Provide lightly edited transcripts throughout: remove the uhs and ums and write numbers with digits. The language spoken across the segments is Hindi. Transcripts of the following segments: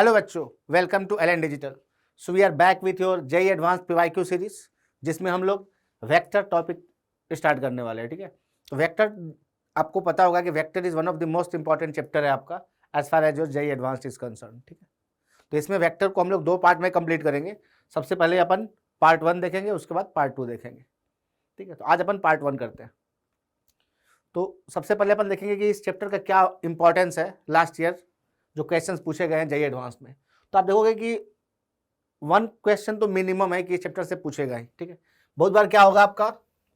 हेलो बच्चों, welcome to LN digital. So we are back with your JEE advance PYQ series, जिसमें हम लोग वेक्टर टॉपिक स्टार्ट करने वाले हैं। ठीक है, तो वेक्टर आपको पता होगा कि vector is one of the most important chapter है आपका as far as your JEE advance is concern. ठीक है, तो इसमें वेक्टर को हम लोग दो पार्ट में कंप्लीट करेंगे। सबसे पहले अपन पार्ट 1 देखेंगे, उसके बाद पार्ट 2 देखेंगे। ठीक है, तो आज अपन पार्ट 1 करते हैं। तो सबसे पहले अपन देखेंगे कि इस चैप्टर का क्या इंपॉर्टेंस है। लास्ट ईयर जो क्वेश्चंस पूछे गए हैं जेईई एडवांस में, तो आप देखोगे कि 1 क्वेश्चन तो मिनिमम है कि इस चैप्टर से पूछेगा ही। ठीक है, बहुत बार क्या होगा आपका,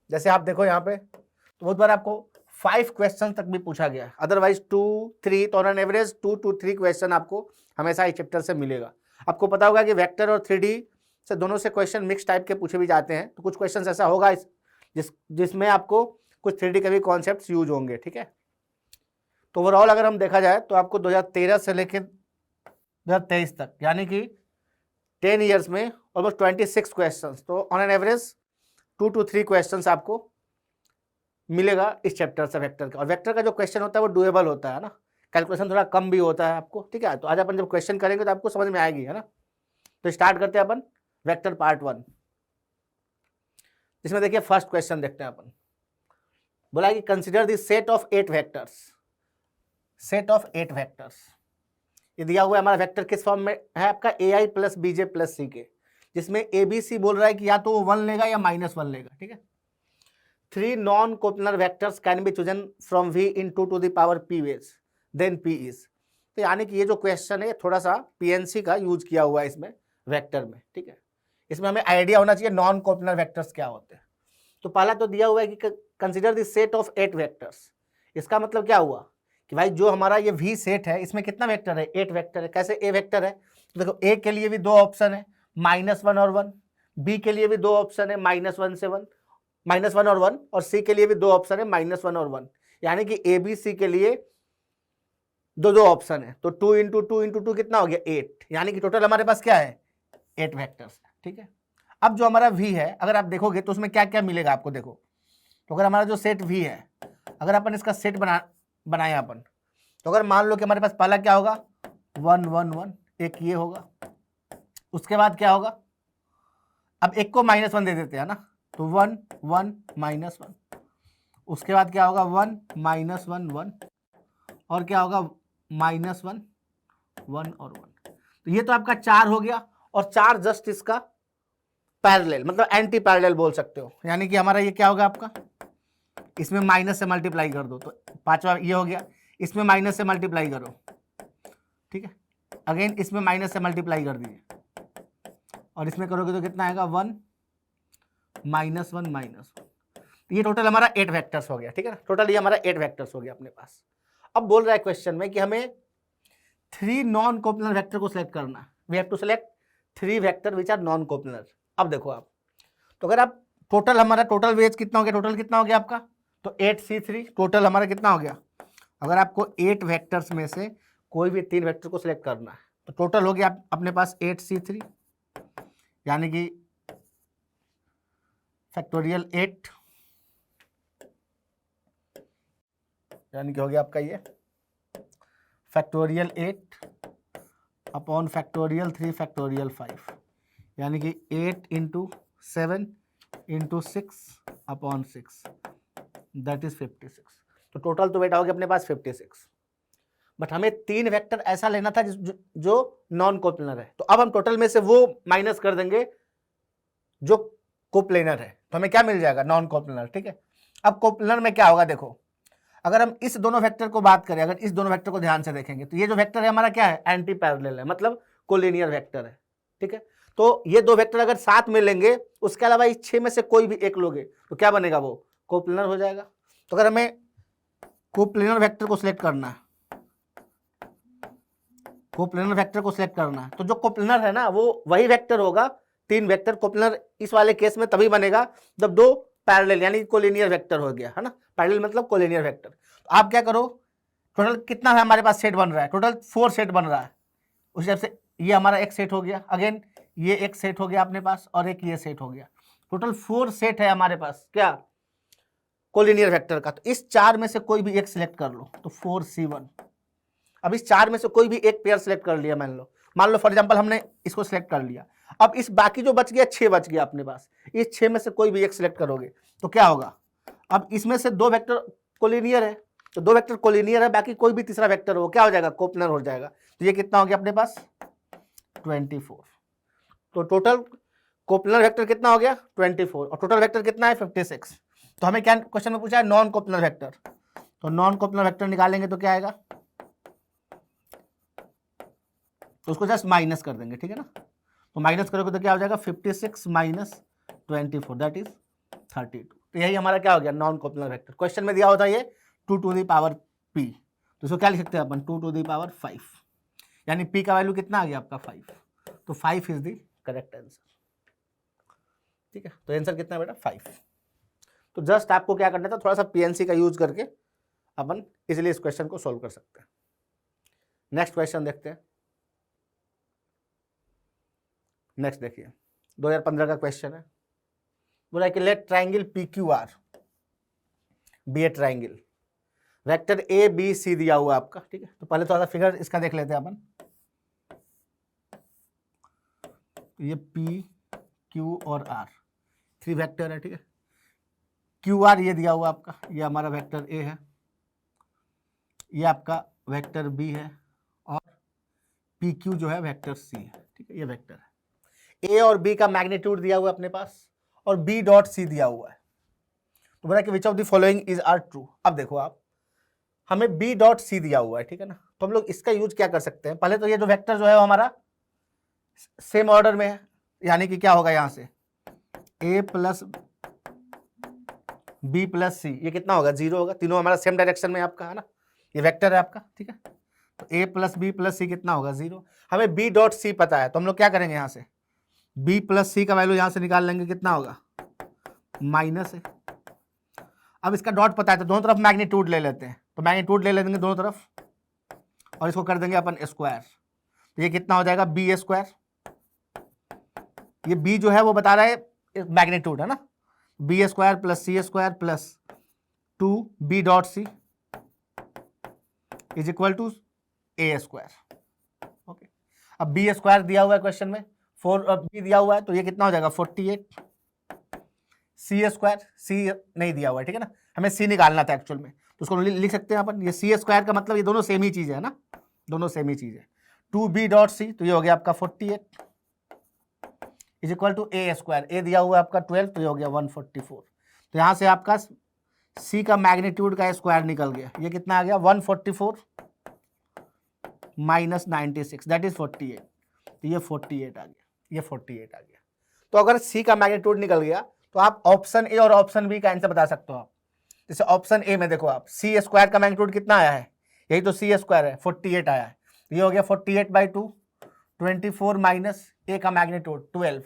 जैसे आप देखो यहाँ पे, तो बहुत बार आपको 5 क्वेश्चन तक भी पूछा गया, अदरवाइज 2 3, तो ऑन एवरेज 2 to 3 क्वेश्चन आपको हमेशा इस चैप्टर से मिलेगा। आपको पता होगा कि वेक्टर और 3D से दोनों से क्वेश्चन मिक्स टाइप के पूछे भी जाते हैं, तो कुछ क्वेश्चन ऐसा होगा जिसमें आपको कुछ 3D के भी कॉन्सेप्ट यूज होंगे। ठीक है, तो ओवरऑल अगर हम देखा जाए तो आपको 2013 से लेकर 2023 तक, यानी कि 10 ईयर्स में ऑलमोस्ट 26 क्वेश्चंस, तो on an average 2 to 3 questions आपको मिलेगा इस चैप्टर से वेक्टर का। और वेक्टर का जो क्वेश्चन होता है वो डुएबल होता है ना, कैलकुलेशन थोड़ा कम भी होता है आपको। ठीक है, तो आज अपन जब क्वेश्चन करेंगे तो आपको समझ में आएगी, है ना। तो स्टार्ट करते हैं अपन वेक्टर पार्ट 1, जिसमें देखिए फर्स्ट क्वेश्चन देखते हैं अपन। बोला कि consider the set of 8 vectors, set of 8 vectors. ये दिया हुआ है हमारा वेक्टर किस फॉर्म में है आपका, AI plus BJ plus CK, जिसमें ABC बोल रहा है कि या तो वो 1 लेगा या -1 लेगा। ठीक है, 3 non coplanar vectors can be chosen from V in 2 to the power P ways, then P is. तो यानी कि ये जो क्वेश्चन है थोड़ा सा PNC का यूज किया हुआ है इसमें वेक्टर में। ठीक है, इसमें हमें आइडिया होना चाहिए नॉन कोप्लनर वेक्टर्स क्या होते हैं। तो पहला तो दिया हुआ है कि consider the set of 8 vectors. इसका मतलब क्या हुआ कि भाई जो हमारा ये V सेट है इसमें कितना वेक्टर है, 8 वेक्टर है। कैसे A वेक्टर है, तो देखो A के लिए भी 2 ऑप्शन है, -1 और 1, B के लिए भी 2 ऑप्शन है, -1 से 1, -1 और 1, और C के लिए भी 2 ऑप्शन है, -1 और 1, यानी कि ABC के लिए दो ऑप्शन है। तो 2 × 2 × 2 कितना हो गया, 8, यानी कि टोटल हमारे पास क्या है, 8 वेक्टर्स। ठीक है, अब जो हमारा V है अगर आप देखोगे तो उसमें क्या क्या मिलेगा आपको। देखो, तो अगर हमारा जो सेट V है, अगर अपन इसका सेट बनाए अपन, तो अगर मान लो कि हमारे पास पहला क्या होगा 1 1 1, एक ये होगा, उसके बाद क्या होगा, अब एक को -1 दे देते हैं ना, तो 1 1 -1, उसके बाद क्या होगा 1 -1 1, और क्या होगा -1 1 और 1। तो ये तो आपका 4 हो गया, और 4 जस्ट इसका पैरेलल, मतलब एंटी पैरेलल बोल सकते हो। यानी कि हमारा ये क्या होगा आपका, इसमें माइनस से मल्टीप्लाई कर दो, तो 5वां ये हो गया, इसमें माइनस से मल्टीप्लाई करो। ठीक है, अगेन इसमें माइनस से मल्टीप्लाई कर दीजिए, और इसमें करोगे तो कितना आएगा 1 -1 -1। तो ये टोटल हमारा 8 वेक्टर्स हो गया। ठीक है ना, टोटल ये हमारा 8 वेक्टर्स हो गया अपने पास। अब बोल रहा है क्वेश्चन में कि हमें 3 नॉन कोप्लनर वेक्टर को सिलेक्ट करना है। We have to select 3 vector which are non coplanar. अब देखो आप, तो अगर आप टोटल हमारा टोटल वेज कितना हो गया, टोटल कितना हो गया आपका, तो 8C3 टोटल हमारा कितना हो गया। अगर आपको 8 वेक्टर्स में से कोई भी 3 वेक्टर को सिलेक्ट करना है, तो टोटल हो गया अपने पास 8C3, यानी कि फैक्टोरियल 8, यानी कि हो गया आपका ये फैक्टोरियल 8 अपॉन फैक्टोरियल 3 फैक्टोरियल 5, यानी कि 8 × 7 × 6 अपॉन 6, दैट इज 56। तो टोटल तो बेटा हो गया अपने पास 56, बट हमें 3 वेक्टर ऐसा लेना था जो नॉन कोप्लनर है। तो अब हम टोटल में से वो माइनस कर देंगे जो कोप्लेनर है, तो हमें क्या मिल जाएगा, नॉन कोप्लनर। ठीक है, अब कोप्लनर में क्या होगा, देखो अगर हम इस दोनों वेक्टर को बात करें, अगर इस दोनों वेक्टर को ध्यान से देखेंगे, तो ये जो वेक्टर है हमारा क्या है, एंटी पैरेलल है, मतलब कोलिनियर वेक्टर है। ठीक है, तो ये 2 वेक्टर अगर साथ में लेंगे, उसके अलावा इस 6 में से कोई भी एक लोगे, तो क्या बनेगा, वो कोप्लनर हो जाएगा। तो अगर हमें कोप्लेनर वेक्टर को सिलेक्ट करना है, कोप्लेनर वेक्टर को सिलेक्ट करना है, तो जो कोप्लेनर है ना वो वही वेक्टर होगा, 3 वेक्टर। कोप्लेनर इस वाले केस में तभी बनेगा जब 2 पैरेलल, यानी कोलिनियर वेक्टर हो गया, है ना। पैरेलल मतलब कोलिनियर वेक्टर। तो आप क्या करो, टोटल कितना है हमारे पास सेट बन रहा है, टोटल 4 सेट बन रहा है। उस हिसाब से ये हमारा एक सेट हो गया, अगेन ये एक सेट हो गया अपने पास, और एक ये सेट हो गया। टोटल 4 सेट है हमारे पास क्या, कोलिनियर वेक्टर का। तो इस 4 में से कोई भी एक सिलेक्ट कर लो, तो 4C1। अब इस 4 में से कोई भी एक पेयर सिलेक्ट कर लिया, मान लो मान लो फॉर एग्जांपल हमने इसको सिलेक्ट कर लिया, अब इस बाकी जो बच गया 6 बच गया अपने पास, इस 6 में से कोई भी एक सिलेक्ट करोगे तो क्या होगा, अब इसमें से 2 वेक्टर कोलिनियर है, तो 2 वेक्टर कोलिनियर है, बाकी कोई भी तीसरा वेक्टर हो क्या हो जाएगा, कोप्लनर हो जाएगा। तो ये कितना हो गया अपने पास 24। तो टोटल कोप्लनर वेक्टर कितना हो गया 24 और टोटल वेक्टर कितना है 56। तो हमें क्या क्वेश्चन में पूछा है, नॉन कोप्लनर वेक्टर, तो नॉन कोप्लनर वेक्टर निकालेंगे तो क्या आएगा, तो उसको जस्ट माइनस कर देंगे, ठीक है ना। तो माइनस करोगे तो क्या हो जाएगा 56 माइनस 24 दैट इज 32। तो यही हमारा क्या हो गया नॉन कोप्लनर वेक्टर। क्वेश्चन में दिया होता है ये 2 टू द पावर p, तो इसको क्या लिख सकते हैं अपन 2 टू द पावर 5, यानी p का वैल्यू कितना आ गया आपका 5, तो 5 इज द करेक्ट आंसर। ठीक है, तो आंसर कितना है बेटा 5। तो जस्ट आपको क्या करना था, थोड़ा सा पीएनसी का यूज करके अपन इजिली इस क्वेश्चन को सोल्व कर सकते हैं। नेक्स्ट क्वेश्चन देखते हैं। नेक्स्ट देखिए 2015 का क्वेश्चन है, बोला कि let triangle PQR be a triangle, vector ABC दिया हुआ आपका। ठीक है, तो पहले थोड़ा सा फिगर इसका देख लेते हैं अपन। ये P Q और R 3 वेक्टर है। ठीक है, QR ये दिया हुआ आपका, ये हमारा वेक्टर A है, ये आपका वेक्टर B है और PQ जो है वेक्टर C है। ठीक है, ये वेक्टर है। A और B का मैग्नीट्यूड दिया हुआ है अपने पास और B डॉट C दिया हुआ है। तो बोला कि which of the following is are true. अब देखो आप, हमें B डॉट C दिया हुआ है, ठीक है ना, तो हम लोग इसका यूज क्या कर सकते हैं, पहले तो ये जो वेक्टर जो है वो हमारा सेम ऑर्डर में है, यानी कि क्या होगा यहाँ से A plus B plus C, ये कितना होगा 0 होगा, तीनों हमारा सेम डायरेक्शन में आपका है ना, ये वेक्टर है आपका। ठीक है, तो A plus B plus C कितना होगा 0। हमें B डॉट C पता है, तो हम लोग क्या करेंगे, यहाँ से B प्लस C का वैल्यू यहाँ से निकाल लेंगे, कितना होगा माइनस है। अब इसका डॉट पता है तो दोनों तरफ मैग्नीट्यूड ले लेते हैं, तो मैग्नीट्यूड ले लेंगे दोनों तरफ और इसको कर देंगे अपन स्क्वायर, तो ये कितना हो जाएगा B स्क्वायर। ये B जो है वो बता रहा है मैग्नीट्यूड है ना, B square plus C square plus 2B dot C is equal to A square. Okay, अब B स्क्वायर दिया हुआ है क्वेश्चन में, 4B दिया हुआ है, तो ये कितना हो जाएगा 48। C स्क्वायर, C नहीं दिया हुआ है, ठीक है ना, हमें C निकालना था एक्चुअल में, तो उसको लिख सकते हैं अपन, ये C स्क्वायर का मतलब ये दोनों सेम ही चीज है ना, दोनों सेम ही चीज है। 2B डॉट C, तो ये हो गया आपका 48 is equal to A square, A दिया हुआ है आपका 12, तो ये हो गया 144। तो यहाँ से आपका C का मैग्नीट्यूड का स्क्वायर निकल गया, ये कितना आ गया 144 माइनस 96 दैट इज 48, तो ये 48 आ गया, ये 48 आ गया। तो अगर C का मैग्नीट्यूड निकल गया तो आप ऑप्शन ए और ऑप्शन बी का आंसर बता सकते हो आप। जैसे ऑप्शन ए में देखो आप, C स्क्वायर का मैग्नीट्यूड कितना आया है, यही तो C स्क्वायर है, 48 आया है, ये हो गया 48/2, 24 माइनस ए का मैग्नीट्यूड 12,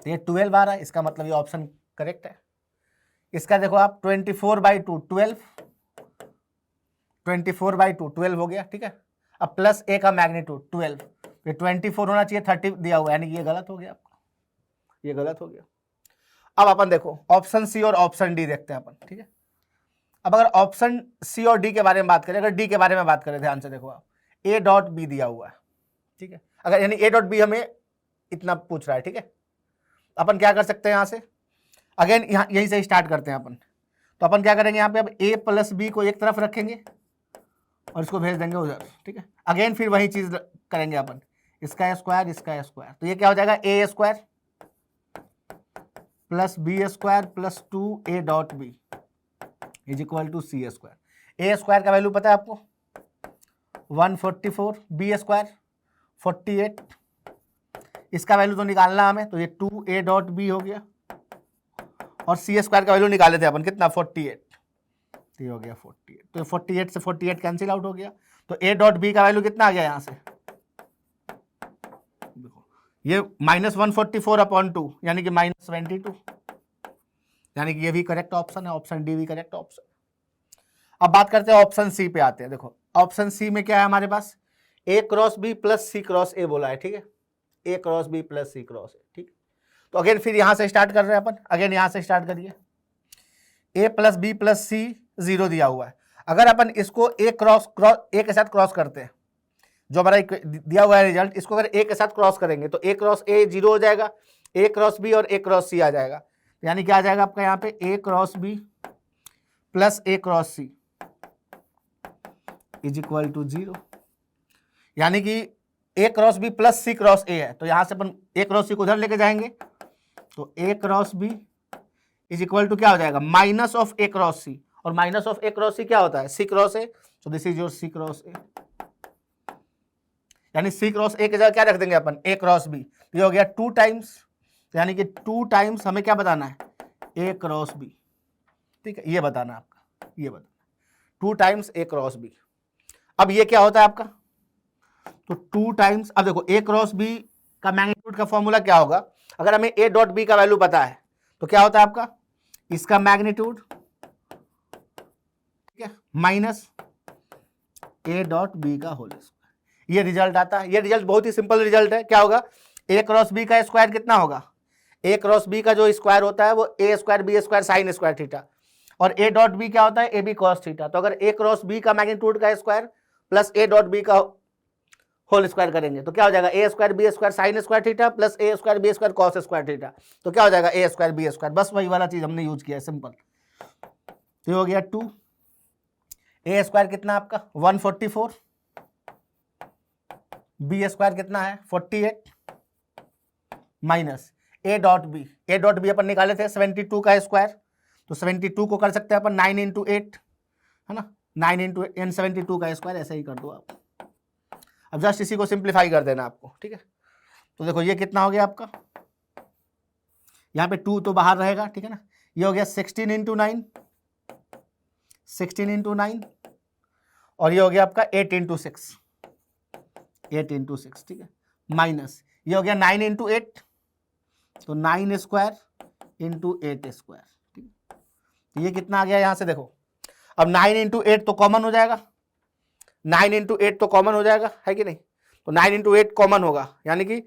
ये 12 आ रहा है, इसका मतलब ये ऑप्शन करेक्ट है। इसका देखो आप 24/2 12, 24/2 12 हो गया, ठीक है। अब प्लस ए का मैग्नीट्यूड 12, ये 24 होना चाहिए, 30 दिया हुआ है, यानी ये गलत हो गया आपका, ये गलत हो गया। अब अपन देखो ऑप्शन सी और ऑप्शन डी देखते हैं अपन, ठीक है। अब अगर ऑप्शन सी और डी के बारे में बात करें, अगर डी के बारे में बात करें, ध्यान से देखो आप, ए डॉट बी दिया हुआ है, ठीक है, अगर यानी ए डॉट बी हमें इतना पूछ रहा है, ठीक है। अपन क्या कर सकते हैं यहाँ से, अगेन यहाँ यहीं से स्टार्ट करते हैं अपन। तो अपन क्या करेंगे यहाँ पे, अब ए प्लस बी को एक तरफ रखेंगे और इसको भेज देंगे उधर, ठीक है। अगेन फिर वही चीज करेंगे अपन, इसका स्क्वायर इसका स्क्वायर, तो ये क्या हो जाएगा A square plus B square plus 2a dot B is equal to C square. A square का वैल्यू पता है आपको 144, बी स्क्वायर 48, इसका वैल्यू तो निकालना हमें, तो ये 2a डॉट बी हो गया और C स्क्वायर का वैल्यू निकाले थे अपन कितना 48, तो ये हो गया 48, तो 48 से 48 कैंसिल आउट हो गया, तो a डॉट बी का वैल्यू कितना आ गया यहाँ से, देखो ये -144/2 यानी कि -22, यानी कि ये भी करेक्ट ऑप्शन है, ऑप्शन डी भी करेक्ट ऑप्शन। अब बात करते हैं ऑप्शन सी पे आते हैं। देखो ऑप्शन सी में क्या है हमारे पास, A cross B plus C cross A बोला है, ठीक है, A cross B plus C cross A, ठीक। तो अगेन फिर यहां से स्टार्ट कर रहे हैं अपन, अगेन यहां से स्टार्ट करिए, ए प्लस बी प्लस सी 0 दिया हुआ है, अगर अपन इसको ए क्रॉस ए के साथ क्रॉस करते हैं जो हमारा दिया हुआ है रिजल्ट, इसको अगर ए के साथ क्रॉस करेंगे तो ए क्रॉस ए 0 हो जाएगा, ए क्रॉस बी और ए क्रॉस सी आ जाएगा, यानी क्या आ जाएगा आपका यहाँ पे A cross B plus A cross C is equal to 0, यानी कि A cross B plus C cross A है, तो यहां से अपन ए क्रॉस सी को उधर लेके जाएंगे, तो A cross B is equal to क्या हो जाएगा, minus of A cross C, और minus of A cross C क्या होता है, C cross A, so this is your C cross A, यानी सी क्रॉस ए की जगह क्या रख देंगे अपन, ए क्रॉस बी, ये हो गया 2 टाइम्स, यानी कि 2 टाइम्स हमें क्या बताना है, ए क्रॉस बी, ठीक है, ये बताना है आपका, ये बताना 2 टाइम्स ए क्रॉस बी। अब ये क्या होता है आपका, तो 2 टाइम्स, अब देखो ए क्रॉस बी का मैग्नीट्यूड का फॉर्मूला क्या होगा, अगर हमें ए डॉट बी का वैल्यू पता है तो क्या होता है आपका, इसका मैग्नीट्यूड, ठीक है, माइनस ए डॉट बी का होल स्क्वायर, ये रिजल्ट आता है। ये रिजल्ट बहुत ही सिंपल रिजल्ट है, क्या होगा, ए क्रॉस बी का स्क्वायर कितना होगा, ए क्रॉस बी का जो स्क्वायर होता है वो A square B square sine square theta, और ए डॉट बी क्या होता है, ए बी कॉस थीटा, तो अगर ए क्रॉस बी का मैग्नीट्यूड का square plus A dot B का होल स्क्वायर करेंगे तो क्या हो जाएगा, A square B square sine square theta plus A square B square cos square theta, तो क्या हो जाएगा, ए स्क्वायर बी स्क्वायर, बस वही वाला चीज हमने यूज किया है, सिंपल। तो हो गया 2, ए स्क्वायर कितना आपका 144, बी स्क्वायर कितना है 48, माइनस ए डॉट बी अपन निकाले थे 72 का स्क्वायर, तो 72 को कर सकते हैं अपन 9 इंटू 8, है ना, 9 इंटू 72 का स्क्वायर, ऐसे ही कर दो आप। अब जस्ट इसी को सिंप्लीफाई कर देना आपको, ठीक है। तो देखो ये कितना हो गया आपका, यहाँ पे 2 तो बाहर रहेगा, ठीक है ना, ये हो गया 16 इंटू 9, 16 इंटू 9, और ये हो गया आपका 8 इंटू 6, 8 इंटू 6, ठीक है, माइनस ये हो गया 9 इंटू 8, तो 9 स्क्वायर इंटू 8 स्क्वायर, ठीक है। तो ये कितना आ गया यहाँ से देखो, अब 9 इंटू 8 तो कॉमन हो जाएगा, 9 इंटू 8 तो कॉमन हो जाएगा, है कि नहीं, तो 9 इंटू 8 कॉमन होगा, यानी कि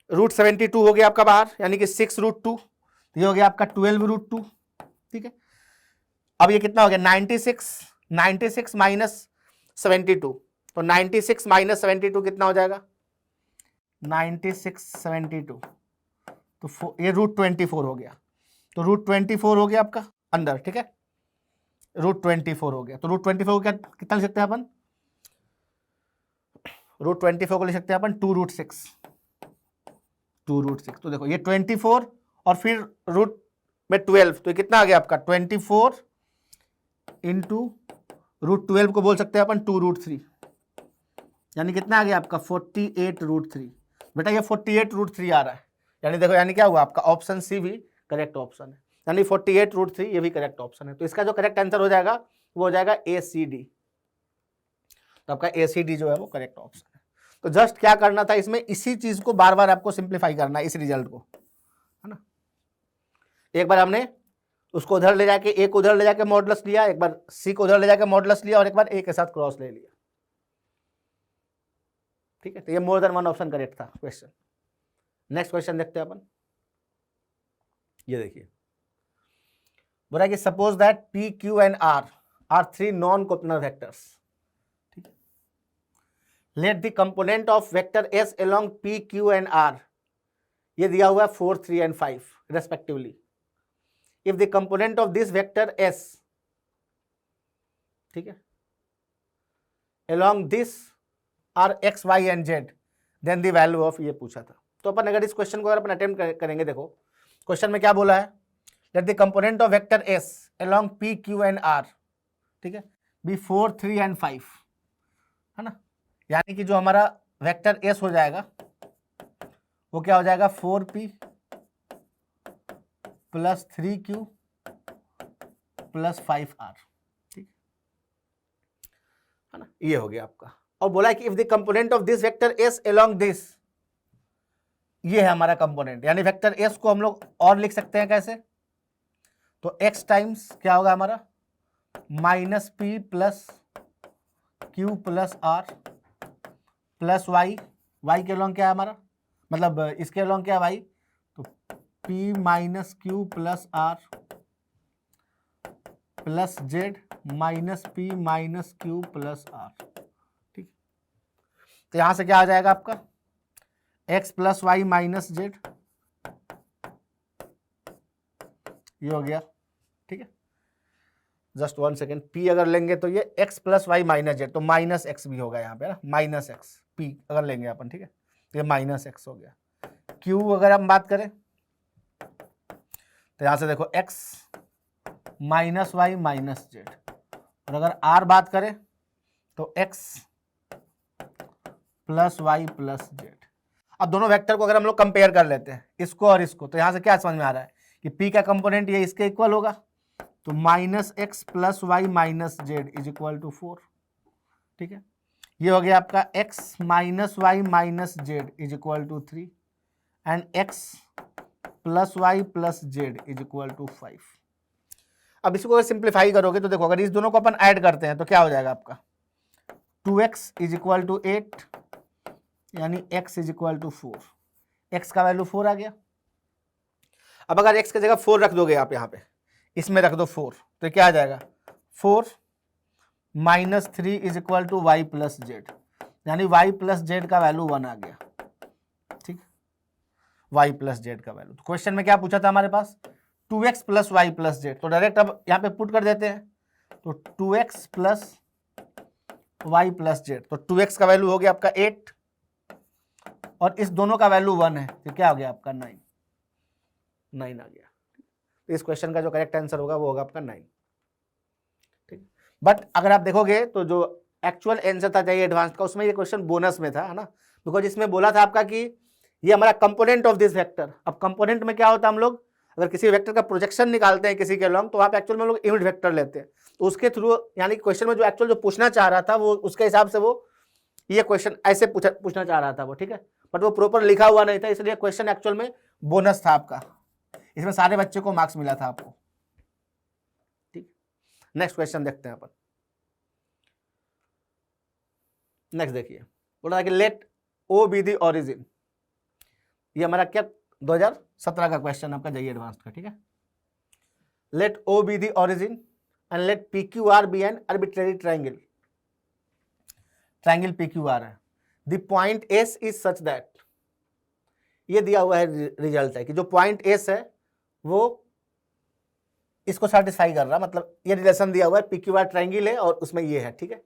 √72 हो गया आपका बाहर, यानी कि 6√2, ये हो गया आपका 12√2, ठीक है। अब ये कितना हो गया 96 माइनस 72, तो 96 माइनस 72 कितना हो जाएगा, 96 72, तो ये √24 हो गया, तो √24 हो गया आपका अंदर, ठीक है, √24 हो गया, तो √24 को क्या कितना लिख सकते हैं अपन, √24 को लिख सकते हैं अपन 2√6, तो देखो ये 24 और फिर रूट में 12, तो ये कितना आ गया आपका 24 इंटू √12 को बोल सकते हैं अपन 2√3, यानी कितना आ गया आपका 48√3, बेटा ये 48√3 आ रहा है, यानी देखो, यानी क्या हुआ आपका ऑप्शन सी भी करेक्ट ऑप्शन है, यानी 48√3 ये भी करेक्ट ऑप्शन है, तो इसका जो करेक्ट आंसर हो जाएगा वो हो जाएगा ACD, तो आपका ACD जो है वो करेक्ट ऑप्शन है। तो जस्ट क्या करना था इसमें, इसी चीज को बार बार आपको सिंप्लीफाई करना है, इस रिजल्ट को, है ना, एक बार हमने उसको उधर ले जाके, ए को उधर ले जाके मॉडुलस लिया, एक बार सी को उधर ले जाके मॉडुलस लिया, और एक बार ए के साथ क्रॉस ले लिया, ठीक है। तो ये more than one option correct था क्वेश्चन। नेक्स्ट क्वेश्चन देखते हैं अपन, ये देखिए, बोला कि suppose that P, Q and R are 3 non coplanar vectors, ठीक है, let the component of vector S along P, Q and R, ये दिया हुआ है 4, 3 and 5 respectively, if the component of this vector S, ठीक है, along this are X, Y and Z, then the value of, ये पूछा था। तो अपन अगर इस क्वेश्चन को अगर अपन अटेम्प्ट करेंगे, देखो क्वेश्चन में क्या बोला है, let the component of vector S along P, Q and R, ठीक है, बी 4, 3 एंड 5, है ना, यानी कि जो हमारा वेक्टर S हो जाएगा वो क्या हो जाएगा 4P plus 3Q plus 5R, ठीक है ना, ये हो गया आपका। और बोला है कि if the component of this vector S along this, ये है हमारा कंपोनेंट, यानी वेक्टर S को हम लोग और लिख सकते हैं कैसे, तो x टाइम्स क्या होगा हमारा minus P plus Q plus R plus Y, Y के अलोंग क्या है हमारा, मतलब इसके अलोंग क्या है Y, तो P minus Q plus R plus Z minus P minus Q plus R, ठीक। तो यहां से क्या आ जाएगा आपका X plus Y minus Z, ये हो गया, ठीक है। जस्ट 1 सेकेंड, पी अगर लेंगे तो ये X plus Y minus Z, तो माइनस एक्स भी होगा यहाँ पे ना, माइनस एक्स पी अगर लेंगे अपन, ठीक है, तो ये माइनस एक्स हो गया। क्यू अगर हम बात करें तो यहां से देखो X minus Y minus Z, और अगर आर बात करें तो X plus Y plus Z. अब दोनों वेक्टर को अगर हम लोग कंपेयर कर लेते हैं इसको और इसको, तो यहां से क्या समझ में आ रहा है कि p का कंपोनेंट ये इसके इक्वल होगा, तो minus X plus Y minus Z is equal to 4, ठीक है। ये हो गया आपका x minus Y minus Z is equal to 3 and x plus Y plus Z is equal to 5। अब इसको सिंप्लीफाई करोगे तो देखो अगर इस दोनों को अपन ऐड करते हैं तो क्या हो जाएगा आपका 2x इज इक्वल टू 8 यानी x is equal to 4, x का वैल्यू 4 आ गया। अब अगर x की जगह 4 रख दोगे आप यहाँ पे, इसमें रख दो 4, तो क्या आ जाएगा 4 minus 3 is equal to Y plus Z, यानी y प्लस जेड का वैल्यू 1 आ गया, ठीक, y प्लस जेड का वैल्यू। तो क्वेश्चन में क्या पूछा था हमारे पास 2x plus Y plus Z, तो डायरेक्ट अब यहाँ पे पुट कर देते हैं, तो 2x plus Y plus Z, तो 2x का वैल्यू हो गया आपका 8 और इस दोनों का वैल्यू 1 है, तो क्या हो गया आपका 9 आ गया। तो इस क्वेश्चन का जो करेक्ट आंसर होगा वो होगा आपका 9, ठीक। बट अगर आप देखोगे तो जो एक्चुअल आंसर था चाहिए एडवांस का, उसमें ये क्वेश्चन बोनस में था, है ना, बिकॉज इसमें बोला था आपका कि ये हमारा कंपोनेंट ऑफ दिस वेक्टर। अब कंपोनेंट में क्या होता है, हम लोग अगर किसी वेक्टर का प्रोजेक्शन निकालते हैं किसी के लॉन्ग, तो वहाँ पे एक्चुअल में हम लोग यूनिट वेक्टर लेते हैं, तो उसके थ्रू यानी क्वेश्चन में जो एक्चुअल जो पूछना चाह रहा था वो उसके हिसाब से वो ये क्वेश्चन ऐसे पूछना चाह रहा था वो, ठीक है, बट वो प्रॉपर लिखा हुआ नहीं था, इसलिए क्वेश्चन एक्चुअल में बोनस था आपका, इसमें सारे बच्चे को मार्क्स मिला था आपको, ठीक। नेक्स्ट क्वेश्चन देखते हैं अपन। नेक्स्ट देखिए, बोला था कि let O be the origin, ये हमारा क्या 2017 का क्वेश्चन आपका जाइए एडवांस का, ठीक है। Let O be the origin and let P Q R be an arbitrary triangle, triangle P Q R है, the point S is such that, ये दिया हुआ है रिजल्ट है कि जो पॉइंट एस है वो इसको सेटिस्फाई कर रहा, मतलब ये रिलेशन दिया हुआ है पी क्यू आर ट्राइंगल है और उसमें ये है, ठीक है,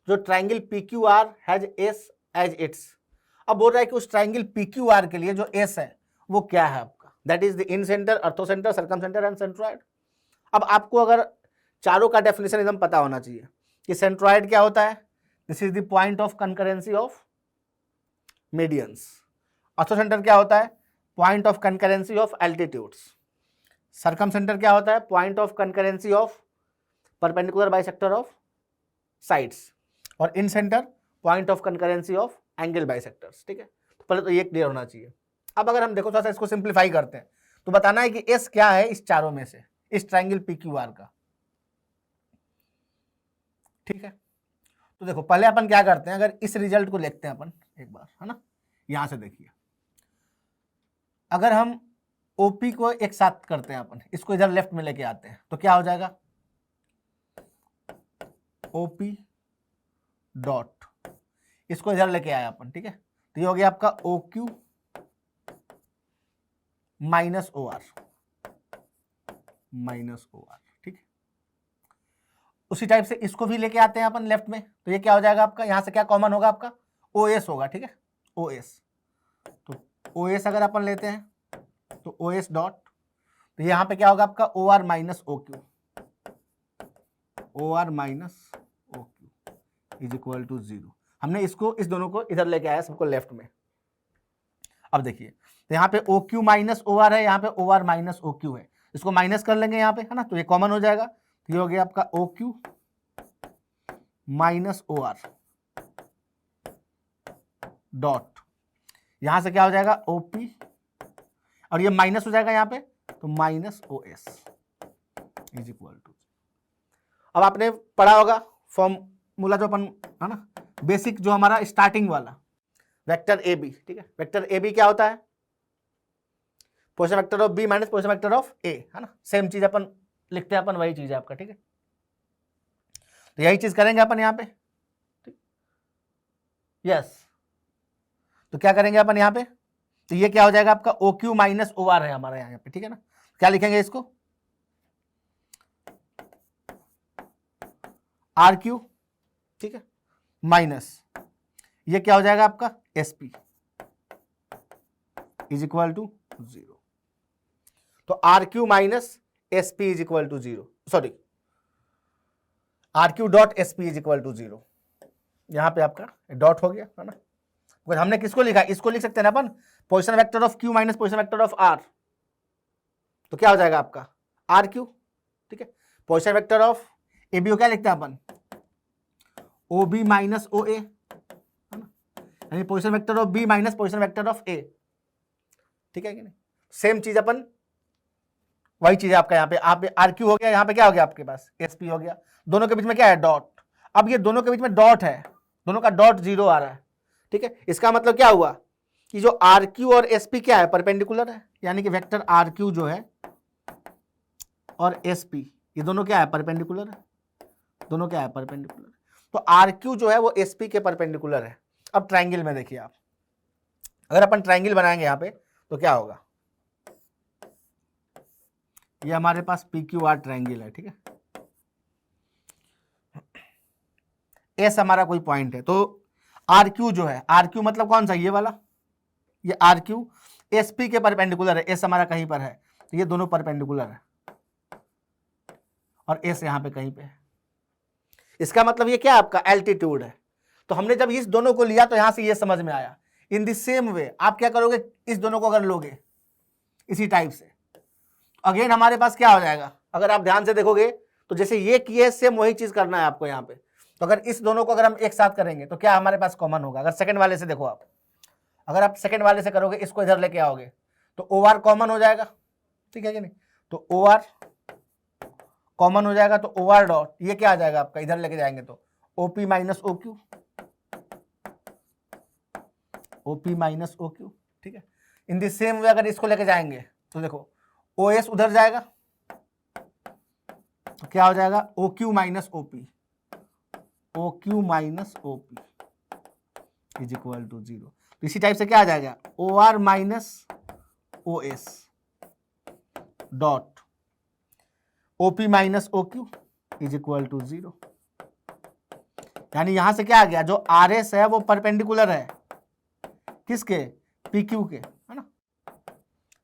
जो triangle P Q R has S as its. अब बोल रहा है कि उस ट्राइंगल पी क्यू आर के लिए जो एस है वो क्या है आपका, that is the incentre, orthocentre, circumcentre and centroid. अब आपको अगर चारों का डेफिनेशन एकदम पता होना चाहिए कि सेंट्रॉइड क्या होता है, this is the point of concurrency of medians. Orthocentre क्या होता है, point of concurrency of altitudes. Circumcentre क्या होता है, point of concurrency of perpendicular bisector of sides, और incentre point of concurrency of angle bisectors, ठीक है। तो पहले तो ये क्लियर होना चाहिए। अब अगर हम देखो थोड़ा सा इसको सिंप्लीफाई करते हैं तो बताना है कि एस क्या है इस चारों में से, इस ट्राइंगल पी क्यू आर का, ठीक है। तो देखो पहले अपन क्या करते हैं, अगर इस रिजल्ट को लिखते हैं अपन एक बार, है ना, यहां से देखिए, अगर हम ओपी को एक साथ करते हैं अपन, इसको इधर लेफ्ट में लेके आते हैं, तो क्या हो जाएगा ओपी डॉट, इसको इधर लेके आया अपन, ठीक है, तो ये हो गया आपका O Q minus O R, ठीक है। उसी टाइप से इसको भी लेके आते हैं अपन लेफ्ट में, तो ये क्या हो जाएगा आपका, यहां से क्या कॉमन होगा आपका ओ एस होगा, ठीक है, ओ एस। तो ओ एस अगर अपन लेते हैं तो ओ एस डॉट, तो यहां पे क्या होगा आपका O R minus O Q, O R minus O Q is equal to 0। हमने इसको इस दोनों को इधर लेके आया सबको लेफ्ट में। अब देखिए तो यहाँ पे O Q minus O R है, यहाँ पे O R minus O Q है, इसको माइनस कर लेंगे यहाँ पे, है ना, तो ये कॉमन हो जाएगा, तो ये हो गया आपका O Q minus O R dot, यहां से क्या हो जाएगा ओपी, और ये माइनस हो जाएगा यहाँ पे, तो minus O S is equal to. अब आपने पढ़ा होगा फॉर्मूला जो अपन, है ना, बेसिक जो हमारा स्टार्टिंग वाला वेक्टर ए बी, ठीक है, वेक्टर ए बी क्या होता है, position vector of B minus position vector of A, है ना, सेम चीज अपन लिखते हैं अपन, वही चीज है आपका, ठीक है। तो यही चीज करेंगे अपन यहाँ पे, यस। तो क्या करेंगे अपन यहाँ पे, तो ये क्या हो जाएगा आपका O Q minus O R है हमारा यहाँ पे, ठीक है ना। क्या लिखेंगे इसको, आर क्यू, ठीक है, माइनस ये क्या हो जाएगा आपका S P is equal to 0। तो R Q minus S P is equal to 0, sorry R Q dot S P is equal to 0। यहां पे आपका डॉट हो गया है ना। अगर हमने किसको लिखा, इसको लिख सकते हैं ना अपन, position vector of Q minus position vector of R. तो क्या हो जाएगा आपका आर क्यू, ठीक है। Position vector of A B को क्या लिखते हैं अपन, ओ बी माइनस ओ ए, है ना, यानी position vector of B minus position vector of A, ठीक है कि नहीं। सेम चीज अपन, वही चीज है आपका यहाँ पे आर क्यू हो गया, यहाँ पे क्या हो गया आपके पास एस पी हो गया, दोनों के बीच में क्या है डॉट। अब ये दोनों के बीच में डॉट है, दोनों का डॉट 0 आ रहा है, ठीक है। इसका मतलब क्या हुआ कि जो आर क्यू और एस पी क्या है परपेंडिकुलर है, यानी कि वेक्टर आर क्यू जो है और एस पी ये दोनों क्या है परपेंडिकुलर है, दोनों क्या है परपेंडिकुलर। तो आर क्यू जो है वो एस पी के परपेंडिकुलर है। अब ट्राइंगल में देखिए आप, अगर अपन ट्राइंगल बनाएंगे यहाँ पे तो क्या होगा, ये हमारे पास पी क्यू आर ट्राइंगल है, ठीक है। एस हमारा कोई पॉइंट है, तो आर क्यू जो है, आर क्यू मतलब कौन सा ये वाला, ये आर क्यू एस पी के परपेंडिकुलर है, एस हमारा कहीं पर है, तो ये दोनों परपेंडिकुलर है और एस यहां पे कहीं पे है। इसका मतलब ये क्या आपका एल्टीट्यूड है। तो हमने जब इस दोनों को लिया तो यहां से ये समझ में आया। इन द सेम वे आप क्या करोगे, इस दोनों को अगर लोगे इसी टाइप से, अगेन हमारे पास क्या हो जाएगा, अगर आप ध्यान से देखोगे तो जैसे ये किए सेम वही चीज करना है आपको यहाँ पे। तो अगर इस दोनों को अगर हम एक साथ करेंगे तो क्या हमारे पास कॉमन होगा, अगर सेकंड वाले से देखो आप, अगर आप सेकंड वाले से करोगे इसको इधर लेके आओगे तो ओ आर कॉमन हो जाएगा, ठीक है कि नहीं। तो ओ आर कॉमन हो जाएगा, तो ओ आर डॉट ये क्या आ जाएगा आपका, इधर लेके जाएंगे तो OP minus O Q, OP minus O Q, ठीक है। इन द सेम वे अगर इसको लेके जाएंगे तो देखो ओ एस उधर जाएगा तो क्या हो जाएगा O Q minus OP, O Q minus OP is equal to 0। इसी टाइप से क्या आ जाएगा O R minus O S dot OP minus O Q is equal to 0। यानी यहां से क्या आ गया, जो आर एस है वो परपेंडिकुलर है किसके, पी क्यू के, है ना,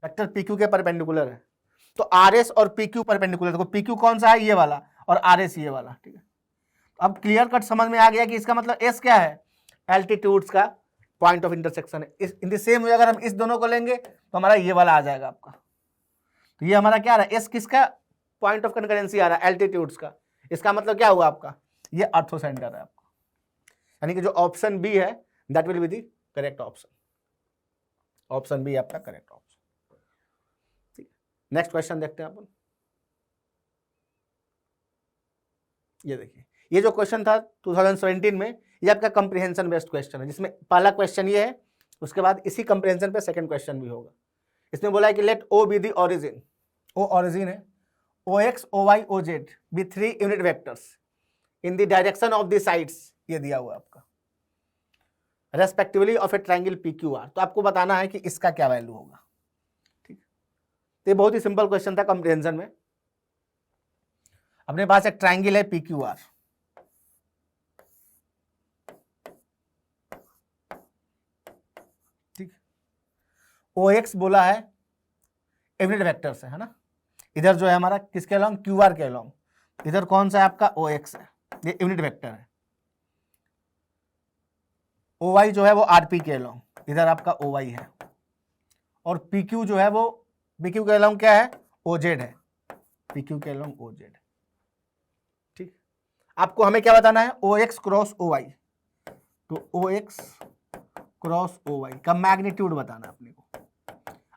वेक्टर पी क्यू के परपेंडिकुलर है। तो आर एस और पी क्यू परपेंडिकुलर, देखो पी क्यू कौन सा है ये वाला और आर एस ये वाला, ठीक है। अब क्लियर कट समझ में आ गया कि इसका मतलब एस क्या है, एल्टीट्यूड्स का पॉइंट ऑफ इंटरसेक्शन है। इन द सेम वे अगर हम इस दोनों को लेंगे तो हमारा ये वाला आ जाएगा आपका। तो ये हमारा क्या आ रहा है, एस किसका पॉइंट ऑफ कंकरेंसी आ रहा है, एल्टीट्यूड्स का। इसका मतलब क्या हुआ आपका, ये ऑर्थो सेंटर है आपका, यानी कि जो ऑप्शन बी है that will be the correct option, option B आपका करेक्ट ऑप्शन। ठीक है, नेक्स्ट क्वेश्चन देखते हैं अपन। ये देखिए, ये जो क्वेश्चन था 2017 में, ये आपका कंप्रीहेंशन बेस्ड क्वेश्चन है, जिसमें पहला क्वेश्चन ये है, उसके बाद इसी कंप्रीहेंशन पे सेकंड क्वेश्चन भी होगा। इसमें बोला है कि let O be the origin, O origin है, O X O Y O Z be 3 unit vectors in the direction of the sides, ये दिया हुआ है आपका, respectively of a triangle P Q R. तो आपको बताना है कि इसका क्या वैल्यू होगा, ठीक। तो ये बहुत ही सिंपल क्वेश्चन था कंप्रीहेंशन में। अपने पास एक ट्रायंगल है पी क्यू आर, ठीक। ओ एक्स बोला है यूनिट वेक्टर से, है ना, इधर जो है हमारा किसके अलोंग, क्यू आर के अलोंग, इधर कौन सा है आपका ओ एक्स है, ये यूनिट वेक्टर है। ओ वाई जो है वो आर पी के अलोंग, इधर आपका ओ वाई है, और पी क्यू जो है वो पी क्यू के अलोंग क्या है, ओ जेड है, पी क्यू के अलोंग ओ जेड, ठीक। आपको हमें क्या बताना है, O X cross O Y, तो O X cross O Y का मैग्नीट्यूड बताना है अपने को।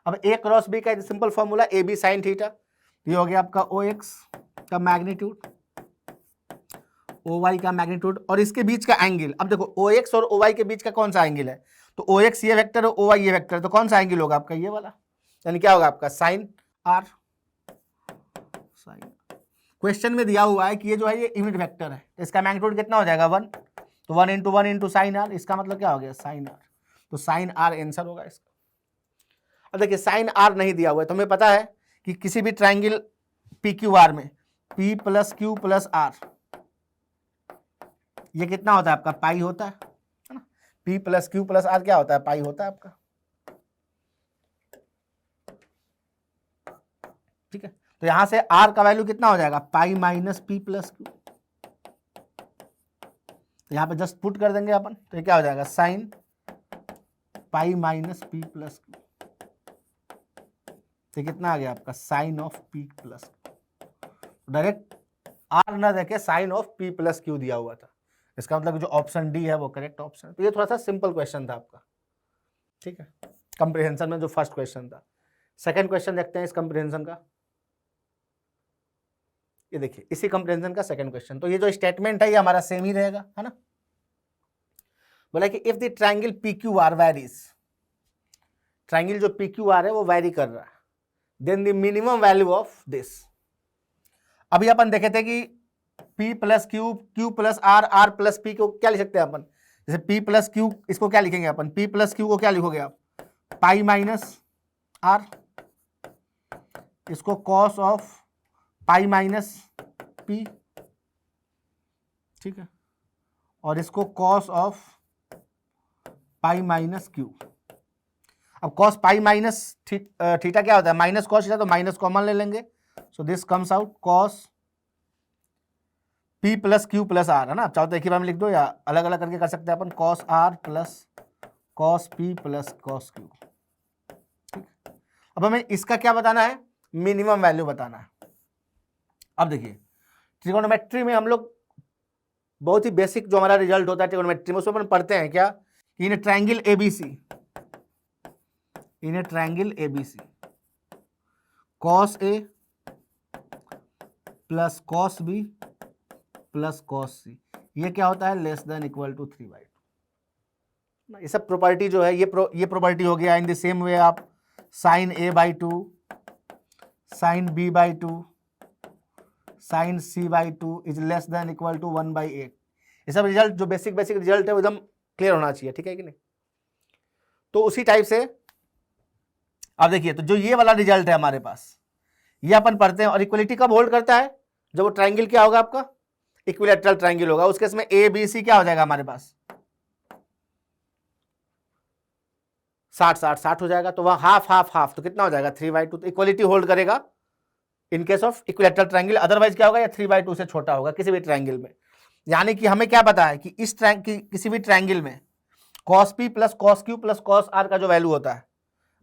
अब ए क्रॉस बी का simple formula A B sine theta, ये हो गया आपका ओ एक्स का मैग्नीट्यूड, ओ वाई का मैग्नीट्यूड, और इसके बीच का एंगल। अब देखो ओ एक्स और ओ वाई के बीच का कौन सा एंगल है, तो ओ एक्स ये वेक्टर है, ओ वाई ये वेक्टर है, तो कौन सा एंगल होगा आपका, ये वाला, यानी क्या होगा आपका साइन आर, साइन। क्वेश्चन में दिया हुआ है कि ये जो है ये यूनिट वेक्टर है, तो इसका मैग्नीट्यूड कितना हो जाएगा 1, तो 1 इंटू साइन आर, इसका मतलब क्या हो गया साइन आर, तो साइन आर आंसर होगा इसका। अब देखिए साइन आर नहीं दिया हुआ है, तो हमें पता है कि किसी भी ट्राइंगल पी क्यू आर में P plus Q plus R ये कितना होता है आपका पाई होता है ना, P plus Q plus R क्या होता है पाई होता है आपका, ठीक है। तो यहां से आर का वैल्यू कितना हो जाएगा पाई माइनस पी प्लस क्यू, तो यहां पे जस्ट पुट कर देंगे अपन, तो ये क्या हो जाएगा sine pi minus P plus Q, तो कितना आ गया आपका sine of P plus, direct R ना देखे sine of P plus Q दिया हुआ था, इसका मतलब जो ऑप्शन डी है वो करेक्ट ऑप्शन। तो ये थोड़ा सा सिंपल क्वेश्चन था आपका, ठीक है, कंप्रिहेंशन में जो फर्स्ट क्वेश्चन था। सेकंड क्वेश्चन देखते हैं इस कंप्रिहेंशन का, ये देखिए इसी कंप्रिहेंशन का सेकंड क्वेश्चन। तो ये जो स्टेटमेंट है ये हमारा सेम ही रहेगा, है ना। बोला कि if the triangle P Q R varies, triangle जो पी क्यू आर है वो वैरी कर रहा है, then the minimum value of this. अभी अपन देखे थे कि P plus Q, Q plus R, R plus P को क्या लिख सकते हैं अपन, जैसे P प्लस क्यू इसको क्या लिखेंगे अपन, P प्लस क्यू को क्या लिखोगे आप पाई माइनस आर, इसको cos of pi minus P, ठीक है, और इसको cos of pi minus Q. अब कॉस पाई माइनस थीटा क्या होता है माइनस कॉस थीटा, तो माइनस कॉमन ले लेंगे, so this comes out cos P plus Q plus R, है ना। चाहो तो एक ही बार में लिख दो या अलग अलग करके कर सकते हैं अपन, cos R plus cos P plus cos Q, ठीक। अब हमें इसका क्या बताना है मिनिमम वैल्यू बताना है। अब देखिए ट्रिगोनोमेट्री में हम लोग बहुत ही बेसिक जो हमारा रिजल्ट होता है ट्रिगोनोमेट्री में, उसमें अपन पढ़ते हैं क्या, in triangle ABC, in triangle ABC cos A plus cos B plus cos C, ये क्या होता है लेस देन इक्वल टू 3/2। ये सब प्रॉपर्टी जो है ये प्रॉपर्टी हो गया। इन द सेम वे आप sine A by 2, sine B by 2, sine C by 2 is less than equal to 1/8। ये सब रिजल्ट जो बेसिक रिजल्ट है वो एकदम क्लियर होना चाहिए, ठीक है कि नहीं। तो उसी टाइप से अब देखिए, तो जो ये वाला रिजल्ट है हमारे पास ये अपन पढ़ते हैं, और इक्वलिटी कब होल्ड करता है जब वो ट्राइंगल क्या होगा आपका इक्विलैटरल ट्राइंगल होगा, उस केस में ए बी सी क्या हो जाएगा हमारे पास 60 हो जाएगा, तो वहां हाफ, तो कितना हो जाएगा 3/2। तो इक्वलिटी होल्ड करेगा in case of equilateral triangle, otherwise क्या होगा या 3/2 से छोटा होगा किसी भी ट्राइंगल में। यानी कि हमें क्या पता है कि इस किसी भी ट्राइंगल में cos P plus cos Q plus cos R का जो वैल्यू होता है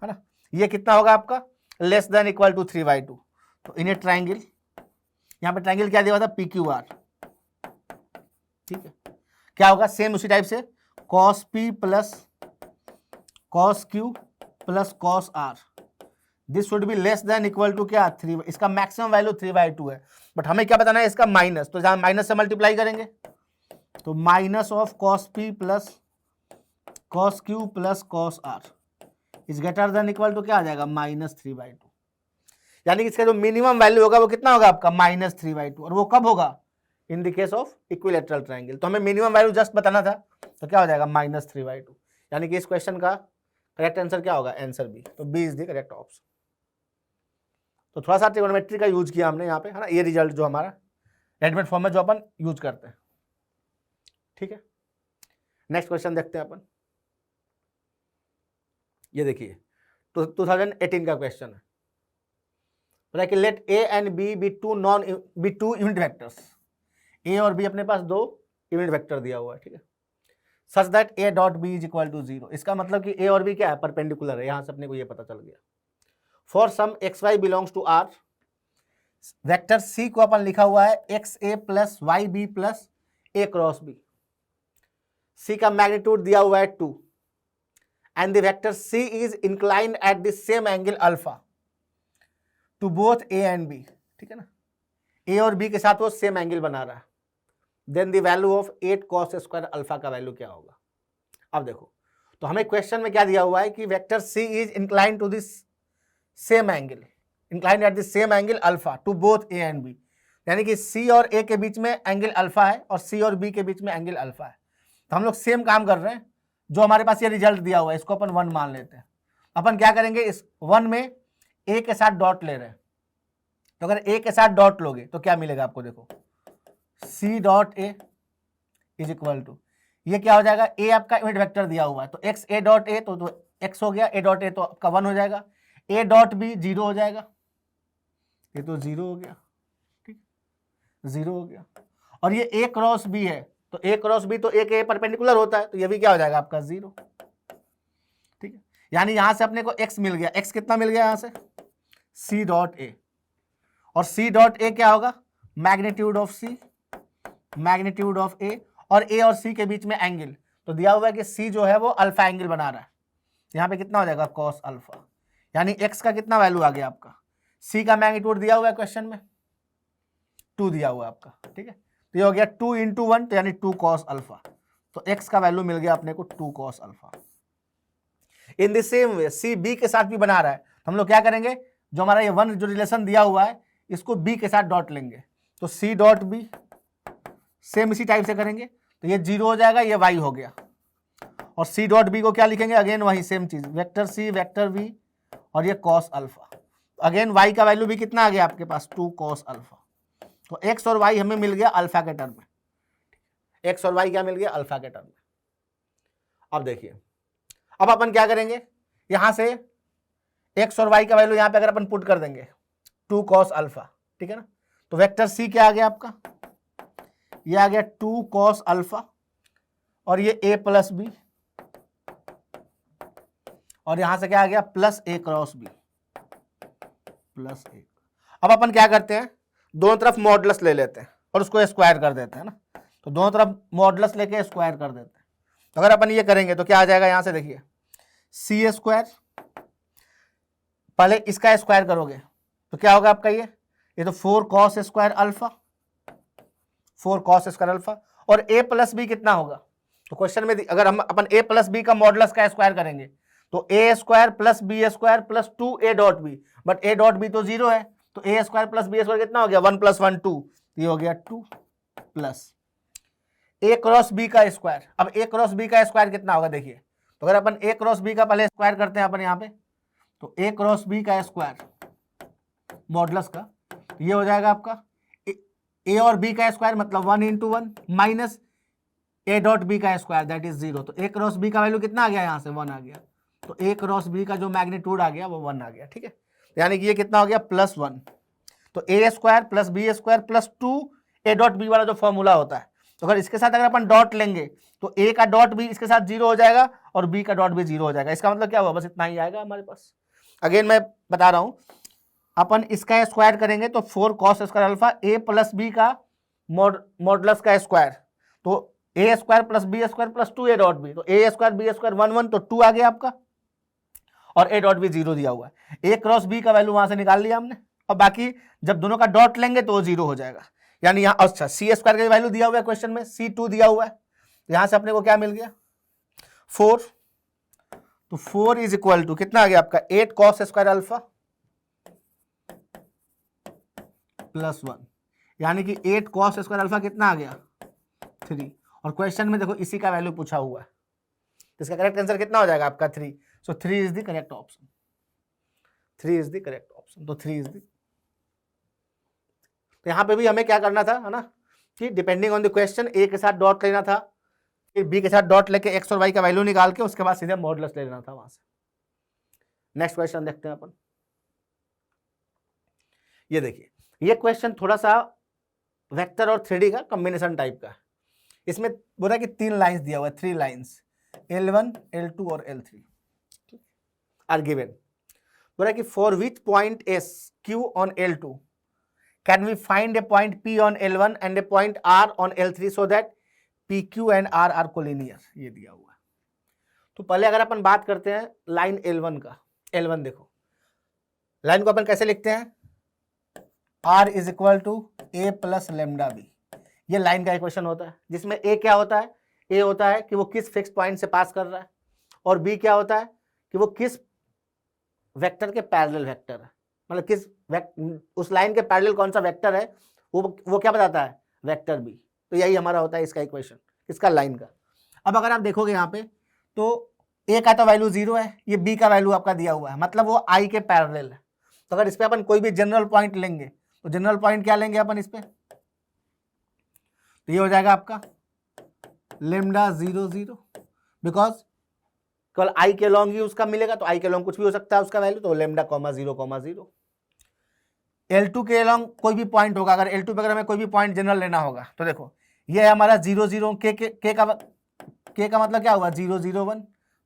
ना, ये कितना होगा आपका लेस देन इक्वल टू 3/2। तो इन ए ट्राइंगल, यहां पे ट्राइंगल क्या दिया हुआ था पी क्यू आर, ठीक है, क्या होगा सेम उसी टाइप से cos P plus cos Q plus cos R, this should be less than equal to क्या 3, इसका मैक्सिमम वैल्यू 3/2 है, बट हमें क्या बताना है इसका माइनस, तो जहां माइनस से मल्टीप्लाई करेंगे तो minus of cos P plus cos Q plus cos R is greater than equal to क्या आ जाएगा -3/2। यानी कि इसका जो मिनिमम वैल्यू होगा वो कितना होगा आपका -3/2, और वो कब होगा in the case of equilateral triangle. तो हमें मिनिमम वैल्यू जस्ट बताना था, तो क्या हो जाएगा -3/2। यानी कि इस क्वेश्चन का करेक्ट आंसर क्या होगा आंसर बी, तो B is the correct option. तो थोड़ा सा ट्रिगोनोमेट्री का यूज किया हमने यहाँ पे, है ना, ये रिजल्ट जो हमारा रेडीमेड फॉर्म में जो अपन यूज करते हैं, ठीक है। नेक्स्ट क्वेश्चन देखते हैं अपन, ये देखिए तो 2018 का क्वेश्चन है, बोला कि let A and B be two unit vectors, A और बी अपने पास दो यूनिट वेक्टर दिया हुआ है, ठीक है, such that A dot B is equal to 0। इसका मतलब कि ए और बी क्या है परपेंडिकुलर है, यहां से अपने को ये पता चल गया। For some X Y belongs to R, vector C को अपन लिखा हुआ है X A plus Y B plus A cross B, C का मैग्नीट्यूड दिया हुआ है 2 and the vector C is inclined at the same angle alpha to both A and B, ठीक है ना, ए और बी के साथ वो सेम एंगल बना रहा है, then the value of 8 cos square alpha का वैल्यू क्या होगा। अब देखो, तो हमें क्वेश्चन में क्या दिया हुआ है कि vector C is inclined to this same angle, inclined at the same angle alpha to both A and B, यानी कि सी और ए के बीच में एंगल अल्फा है और सी और बी के बीच में एंगल अल्फा है। तो हम लोग सेम काम कर रहे हैं, जो हमारे पास ये रिजल्ट दिया हुआ है इसको अपन 1 मान लेते हैं। अपन क्या करेंगे, इस 1 में ए के साथ डॉट ले रहे हैं, तो अगर ए के साथ डॉट लोगे तो क्या मिलेगा आपको, देखो C dot A is equal to, ये क्या हो जाएगा, ए आपका यूनिट वेक्टर दिया हुआ है तो एक्स ए डॉट ए तो एक्स हो गया, ए डॉट ए तो आपका 1 हो जाएगा, ए डॉट बी 0 हो जाएगा, ये तो 0 हो गया, ठीक 0 हो गया। और ये ए क्रॉस बी है तो ए क्रॉस बी तो ए के परपेंडिकुलर होता है, तो ये भी क्या हो जाएगा आपका 0, ठीक है। यानी यहां से अपने को एक्स मिल गया, एक्स कितना मिल गया यहां से, सी डॉट ए, और सी डॉट ए क्या होगा, magnitude of C, magnitude of A, और ए और सी के बीच में एंगल, तो दिया हुआ है कि सी जो है वो अल्फा एंगल बना रहा है, यहाँ पे कितना हो जाएगा कॉस अल्फा, यानी एक्स का कितना वैल्यू आ गया आपका, सी का मैग्नीट्यूड दिया हुआ है क्वेश्चन में 2 दिया हुआ है आपका, ठीक है। तो ये हो गया 2 × 1 तो यानी 2 कॉस अल्फा, तो एक्स का वैल्यू मिल गया अपने को 2 cos alpha. In the same way C B के साथ भी बना रहा है, तो हम लोग क्या करेंगे, जो हमारा ये 1 जो रिलेशन दिया हुआ है इसको बी के साथ डॉट लेंगे, तो सी डॉट बी सेम इसी टाइप से करेंगे, तो ये 0 हो जाएगा, ये y हो गया, और सी डॉट बी को क्या लिखेंगे, अगेन वही सेम चीज, वेक्टर सी वेक्टर v और ये कॉस अल्फा, अगेन y का वैल्यू भी कितना आ गया आपके पास 2 कॉस अल्फा, तो x और y हमें मिल गया अल्फा के टर्म में, x और y क्या मिल गया अल्फा के टर्म में। अब देखिए, अब अपन क्या करेंगे, यहां से x और y का वैल्यू यहां पे अगर अपन पुट कर देंगे 2 कॉस अल्फा, ठीक है ना, तो वेक्टर c क्या आ गया आपका, ये आ गया 2 कॉस अल्फा, और ये a प्लस बी, और यहां से क्या आ गया plus a cross B plus a। अब अपन क्या करते हैं, दोनों तरफ मॉडुलस ले लेते हैं और उसको स्क्वायर कर देते हैं ना, तो दोनों तरफ मॉडुलस लेके स्क्वायर कर देते हैं, तो अगर अपन ये करेंगे तो क्या आ जाएगा, यहां से देखिए सी स्क्वायर, पहले इसका स्क्वायर करोगे तो क्या होगा आपका, ये तो 4 cos square alpha, 4 cos square alpha, और a प्लस बी कितना होगा, तो क्वेश्चन में अगर हम अपन a प्लस बी का मॉडुलस का स्क्वायर करेंगे तो a square plus B square plus 2a dot B, but a dot B तो 0 है, तो a square plus B square कितना हो गया 1 + 1 2, ये हो गया 2 प्लस a क्रॉस बी का स्क्वायर। अब a क्रॉस बी का स्क्वायर कितना होगा देखिए, तो अगर अपन a क्रॉस बी का पहले स्क्वायर करते हैं अपन यहाँ पे, तो a क्रॉस बी का स्क्वायर मॉडुलस का, ये हो जाएगा आपका a और b का स्क्वायर मतलब 1 × 1 माइनस a डॉट बी का स्क्वायर दैट इज 0, तो a क्रॉस बी का वैल्यू कितना आ गया, यहाँ से 1 आ गया, तो a क्रॉस बी का जो मैग्नीट्यूड आ गया वो 1 आ गया, ठीक है, यानी कि ये कितना हो गया +1, तो a square plus B square plus 2 a dot B वाला जो फॉर्मूला होता है, तो अगर इसके साथ अगर अपन डॉट लेंगे तो a का डॉट बी इसके साथ 0 हो जाएगा और b का डॉट भी 0 हो जाएगा, इसका मतलब क्या हुआ, बस इतना ही आएगा हमारे पास। अगेन मैं बता रहा हूं, अपन इसका स्क्वायर करेंगे तो 4 cos square alpha a plus B का मॉडुलस का स्क्वायर, तो a square plus B square plus 2a dot B, तो a स्क्वायर बी स्क्वायर 1 1 तो 2 आ गया आपका, और a डॉट बी 0 दिया हुआ है, a क्रॉस b का वैल्यू वहां से निकाल लिया हमने, और बाकी जब दोनों का डॉट लेंगे तो वो 0 हो जाएगा, यानी यहाँ अच्छा सी स्क्वायर का वैल्यू दिया हुआ है क्वेश्चन में, c2 दिया हुआ है, यहां से अपने को क्या मिल गया 4, तो 4 इज इक्वल टू कितना आ गया आपका 8 कॉस स्क्वायर अल्फा प्लस 1, यानी कि 8 कॉस स्क्वायर अल्फा कितना आ गया 3, और क्वेश्चन में देखो इसी का वैल्यू पूछा हुआ है, तो इसका करेक्ट आंसर कितना हो जाएगा आपका 3, सो 3 is the correct option, 3 is the correct option, तो 3 इज द, तो यहां पे भी हमें क्या करना था, है ना, कि depending on the question a के साथ डॉट लेना था, फिर b के साथ डॉट लेके x और y का वैल्यू निकाल के उसके बाद सीधे मॉडुलस ले लेना था वहां से। नेक्स्ट क्वेश्चन देखते हैं अपन, ये देखिए, ये क्वेश्चन थोड़ा सा वेक्टर और 3D का कॉम्बिनेशन टाइप का है, इसमें बोला कि 3 लाइंस दिया हुआ है, 3 लाइंस L1 L2 और L3 आर गिवन, बोला कि for which point S Q on L2 can we find a point P on L1 and a point R on L3 so that PQ and R are collinear, ये दिया हुआ है। तो पहले अगर अपन बात करते हैं लाइन L1 का, L1 देखो, लाइन को अपन कैसे लिखते हैं, R is equal to A plus lambda B, ये लाइन का इक्वेशन होता है, जिसमें A क्या होता है, A होता है कि वो किस फिक्स पॉइंट से पास कर रहा है, और B क्या होता है कि वो किस वेक्टर के पैरेलल वेक्टर है, मतलब किस उस लाइन के पैरेलल कौन सा वेक्टर है वो क्या बताता है, वेक्टर बी। तो यही हमारा होता है इसका इक्वेशन, इसका लाइन का। अब अगर आप देखोगे यहाँ पे तो ए का तो वैल्यू 0 है, ये बी का वैल्यू आपका दिया हुआ है, मतलब वो आई के पैरेलल है। तो अगर इस पे अपन कोई भी जनरल पॉइंट लेंगे तो जनरल पॉइंट क्या लेंगे अपन इस पे, तो ये हो जाएगा आपका लेमडा 0 0, बिकॉज केवल आई के लॉन्ग ही उसका मिलेगा, तो आई के लॉन्ग कुछ भी हो सकता है उसका वैल्यू, तो लेमडा कॉमा 0 L2 के लॉन्ग कोई भी पॉइंट होगा, अगर L2 पे अगर हमें कोई भी पॉइंट जनरल लेना होगा तो देखो ये है हमारा 0 0 के का मतलब क्या हुआ 0 0 1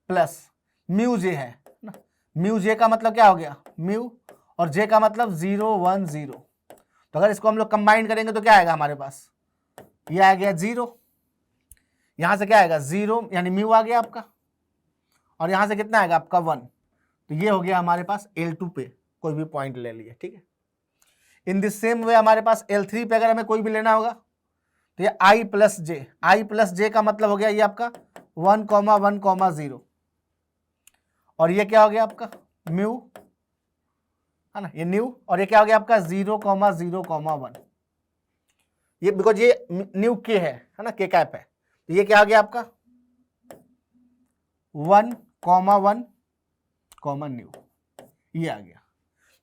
प्लस म्यू जे है ना, म्यू जे का मतलब क्या हो गया म्यू, और जे का मतलब 0 1 0। तो अगर इसको हम लोग कंबाइन करेंगे तो क्या आएगा हमारे पास, ये आ गया 0, यहां से क्या आएगा 0 यानी म्यू आ गया आपका, और यहां से कितना आएगा आपका 1। तो ये हो गया हमारे पास L2 पे कोई भी पॉइंट ले लिए, ठीक है। इन दिस सेम वे हमारे पास L3 पे अगर हमें कोई भी लेना होगा तो ये I प्लस जे का मतलब हो गया ये आपका 1 1 0, और ये क्या हो गया आपका म्यू है ना, ये न्यू, और ये क्या हो गया आपका 0 0 1, ये बिकॉज ये न्यू के है ना, के कैप है, तो ये क्या हो गया आपका 1 1 न्यू, ये आ गया।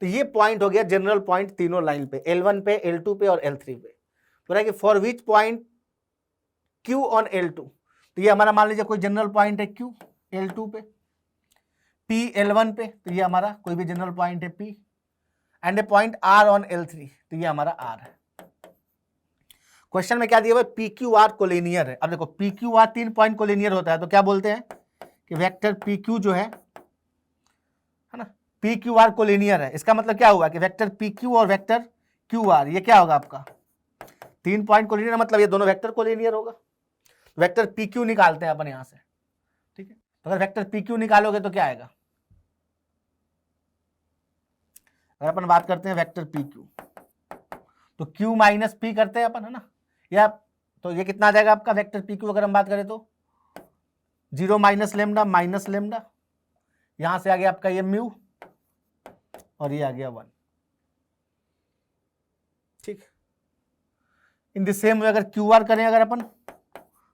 तो ये पॉइंट हो गया जनरल पॉइंट तीनों लाइन पे, L1 पे, L2 पे और L3 पे। बोला कि for which point Q on L2, तो ये हमारा मान लीजिए कोई जनरल पॉइंट है Q L2 पे, P L1 पे, तो ये हमारा कोई भी जनरल पॉइंट है P, and a point R on L3, तो ये हमारा R है। क्वेश्चन में क्या दिया हुआ है PQR कोलिनियर है। अब देखो PQR 3 पॉइंट कोलिनियर होता है, तो क्या बोलते हैं कि वेक्टर PQ जो है ना, PQR कोलिनियर है। इसका मतलब क्या हुआ कि वेक्टर PQ और वेक्टर QR ये क्या होगा आपका 3 पॉइंट कोलिनियर, मतलब ये दोनों वेक्टर कोलिनियर होगा। वेक्टर PQ निकालते हैं अपन यहां से, ठीक है। तो अगर वेक्टर PQ निकालोगे तो क्या आएगा, अगर अपन बात करते हैं वेक्टर PQ तो Q माइनस P करते हैं अपन, है ना, या तो ये कितना आ जाएगा आपका वेक्टर PQ अगर हम बात करें तो 0 माइनस लेमडा, यहां से आ गया आपका ये म्यू, और ये आ गया 1, ठीक। इन द सेम वे अगर QR करें अगर अपन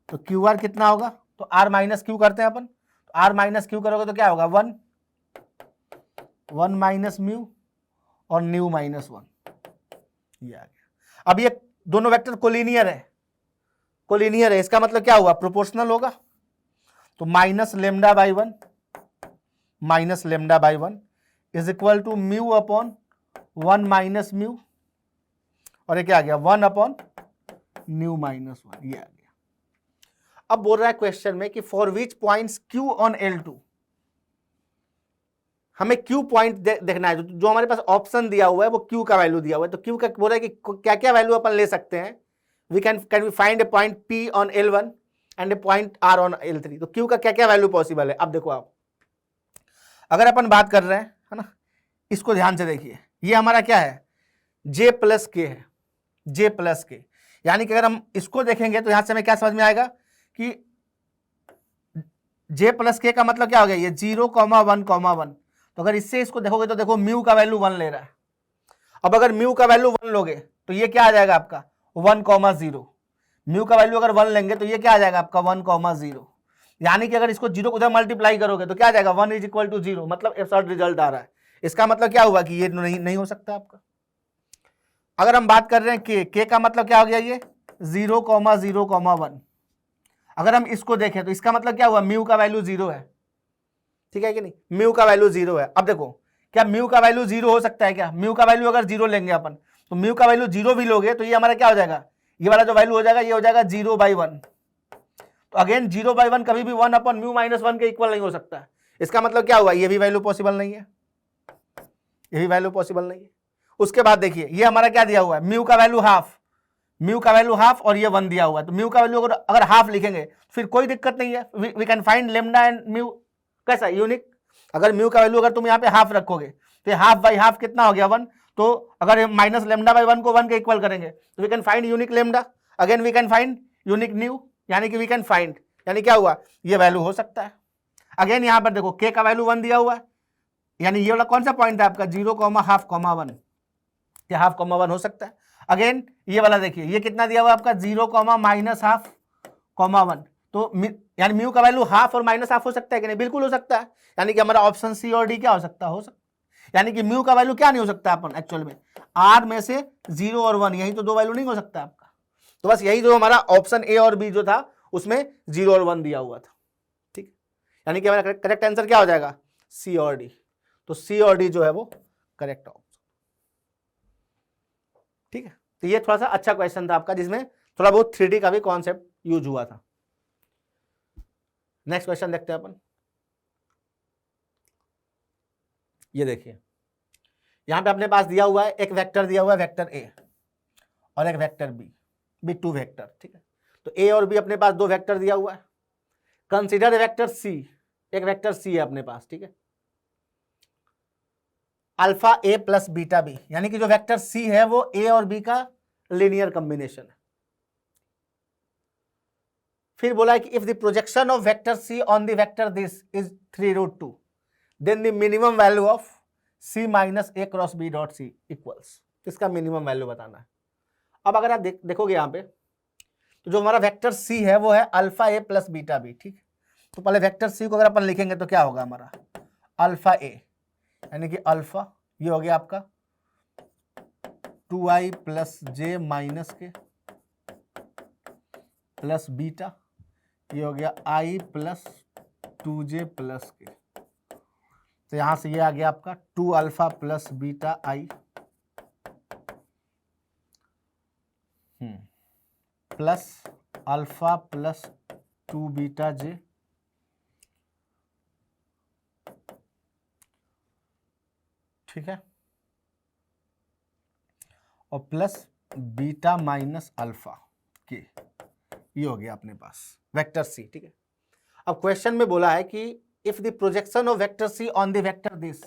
तो QR कितना होगा, तो R माइनस क्यू करते हैं अपन, तो R माइनस क्यू करोगे तो क्या होगा 1 माइनस म्यू और न्यू माइनस 1, ये आ गया। अब ये दोनों वेक्टर कोलिनियर है, इसका मतलब क्या हुआ प्रोपोर्शनल होगा, तो minus lambda by 1 is equal to mu upon 1 minus mu, और ये क्या आ गया 1 अपॉन न्यू माइनस 1, ये आ गया। अब बोल रहा है क्वेश्चन में कि for which points Q on L2, हमें Q पॉइंट देखना है, जो हमारे पास ऑप्शन दिया हुआ है वो Q का वैल्यू दिया हुआ है। तो Q का बोल रहा है कि क्या क्या वैल्यू अपन ले सकते हैं, we can we find a point P on L1 and a point R on L3। तो Q का क्या क्या वैल्यू पॉसिबल है। अब देखो आप अगर अपन बात कर रहे हैं, है ना, इसको ध्यान से देखिए, ये हमारा क्या है J प्लस के है, J प्लस के, यानी कि अगर हम इसको देखेंगे तो यहां से हमें क्या समझ में आएगा कि J प्लस के का मतलब क्या हो गया ये 0 1 1। तो अगर इससे इसको देखोगे तो देखो म्यू का वैल्यू 1 ले रहा है। अब अगर म्यू का वैल्यू 1 लोगे तो ये क्या आ जाएगा आपका 1 0। म्यू का वैल्यू अगर 1 लेंगे तो ये क्या आ जाएगा आपका 1 0, यानी कि अगर इसको 0 को उधर मल्टीप्लाई करोगे तो क्या आ जाएगा 1 इज इक्वल टू 0, मतलब एब्सर्ड रिजल्ट आ रहा है। इसका मतलब क्या हुआ कि ये नहीं हो सकता आपका। अगर हम बात कर रहे हैं के का मतलब क्या हो गया ये 0 0 1। अगर हम इसको देखें तो इसका मतलब क्या हुआ म्यू का वैल्यू 0 है, ठीक है कि नहीं, म्यू का वैल्यू 0 है। अब देखो क्या म्यू का वैल्यू 0 हो सकता है क्या, म्यू का वैल्यू अगर 0 लेंगे अपन तो म्यू का वैल्यू 0 भी लोगे तो ये हमारा क्या हो जाएगा, ये वाला जो वैल्यू हो जाएगा ये हो जाएगा 0/1। तो अगेन 0/1 कभी भी 1 अपॉन म्यू माइनस 1 के इक्वल नहीं हो सकता। इसका मतलब क्या हुआ ये भी वैल्यू पॉसिबल नहीं है, ये भी वैल्यू पॉसिबल नहीं है। उसके बाद देखिए ये हमारा क्या दिया हुआ है म्यू का वैल्यू हाफ और ये 1 दिया हुआ है। तो म्यू का वैल्यू अगर हाफ लिखेंगे फिर कोई दिक्कत नहीं है, we can find lambda and mu कैसा यूनिक। अगर म्यू का वैल्यू अगर तुम यहाँ पे हाफ रखोगे तो ये हाफ बाई हाफ कितना हो गया 1। तो अगर माइनस लेमडा बाई 1 को 1 के इक्वल करेंगे तो we can find unique lambda, again we can find unique mu, यानी कि वी कैन फाइंड, यानी क्या हुआ ये वैल्यू हो सकता है। अगेन यहाँ पर देखो के का वैल्यू 1 दिया हुआ है, यानी ये वाला कौन सा पॉइंट है आपका 0 1, क्या हाफ कॉमा 1 हो सकता है? अगेन ये वाला देखिए, ये कितना दिया हुआ है आपका 0 कॉमा माइनस हाफ कॉमा 1, तो यानी म्यू का वैल्यू हाफ और माइनस हाफ हो सकता है कि नहीं? बिल्कुल हो सकता है। यानी कि हमारा ऑप्शन सी और डी क्या हो सकता है? हो सकता है। यानी कि म्यू का वैल्यू क्या नहीं हो सकता अपन एक्चुअल में, आर में से 0 और 1, यही तो दो वैल्यू नहीं हो सकता आपका। तो बस यही जो हमारा ऑप्शन ए और बी जो था उसमें 0 और 1 दिया हुआ था, ठीक है। यानी कि हमारा करेक्ट आंसर क्या हो जाएगा? सी और डी। तो सी और डी जो है वो करेक्ट ऑप्शन, ठीक है। तो ये थोड़ा सा अच्छा क्वेश्चन था आपका, जिसमें थोड़ा बहुत 3D का भी कॉन्सेप्ट यूज हुआ था। नेक्स्ट क्वेश्चन देखते हैं अपन। ये देखिए, यहां पे अपने पास दिया हुआ है एक वेक्टर दिया हुआ है, वेक्टर ए और एक वेक्टर बी, 2 वेक्टर, ठीक है। तो ए और बी अपने पास 2 वेक्टर दिया हुआ है। कंसीडर वेक्टर सी, एक वेक्टर सी है अपने पास, ठीक है। अल्फा ए प्लस बीटा बी, यानी कि जो वेक्टर सी है वो ए और बी का लीनियर कॉम्बिनेशन है। फिर बोला है कि if the projection of vector C on the vector this is 3√2, then the minimum value of C minus A cross B dot C equals, इसका मिनिमम वैल्यू बताना है। अब अगर आप देखोगे यहाँ पे, तो जो हमारा वेक्टर सी है वो है अल्फा ए प्लस बीटा बी, ठीक। तो पहले वेक्टर सी को अगर अपन लिखेंगे तो क्या होगा हमारा? अल्फा ए, यानी कि अल्फा ये हो गया आपका 2i प्लस जे माइनस के प्लस बीटा, ये हो गया i प्लस 2j प्लस के। तो यहां से ये आ गया आपका 2 alpha plus beta i plus alpha plus 2 beta J, ठीक है, और प्लस बीटा माइनस अल्फा के, ये हो गया अपने पास वेक्टर सी, ठीक है। अब क्वेश्चन में बोला है कि if the projection of vector C on the vector this,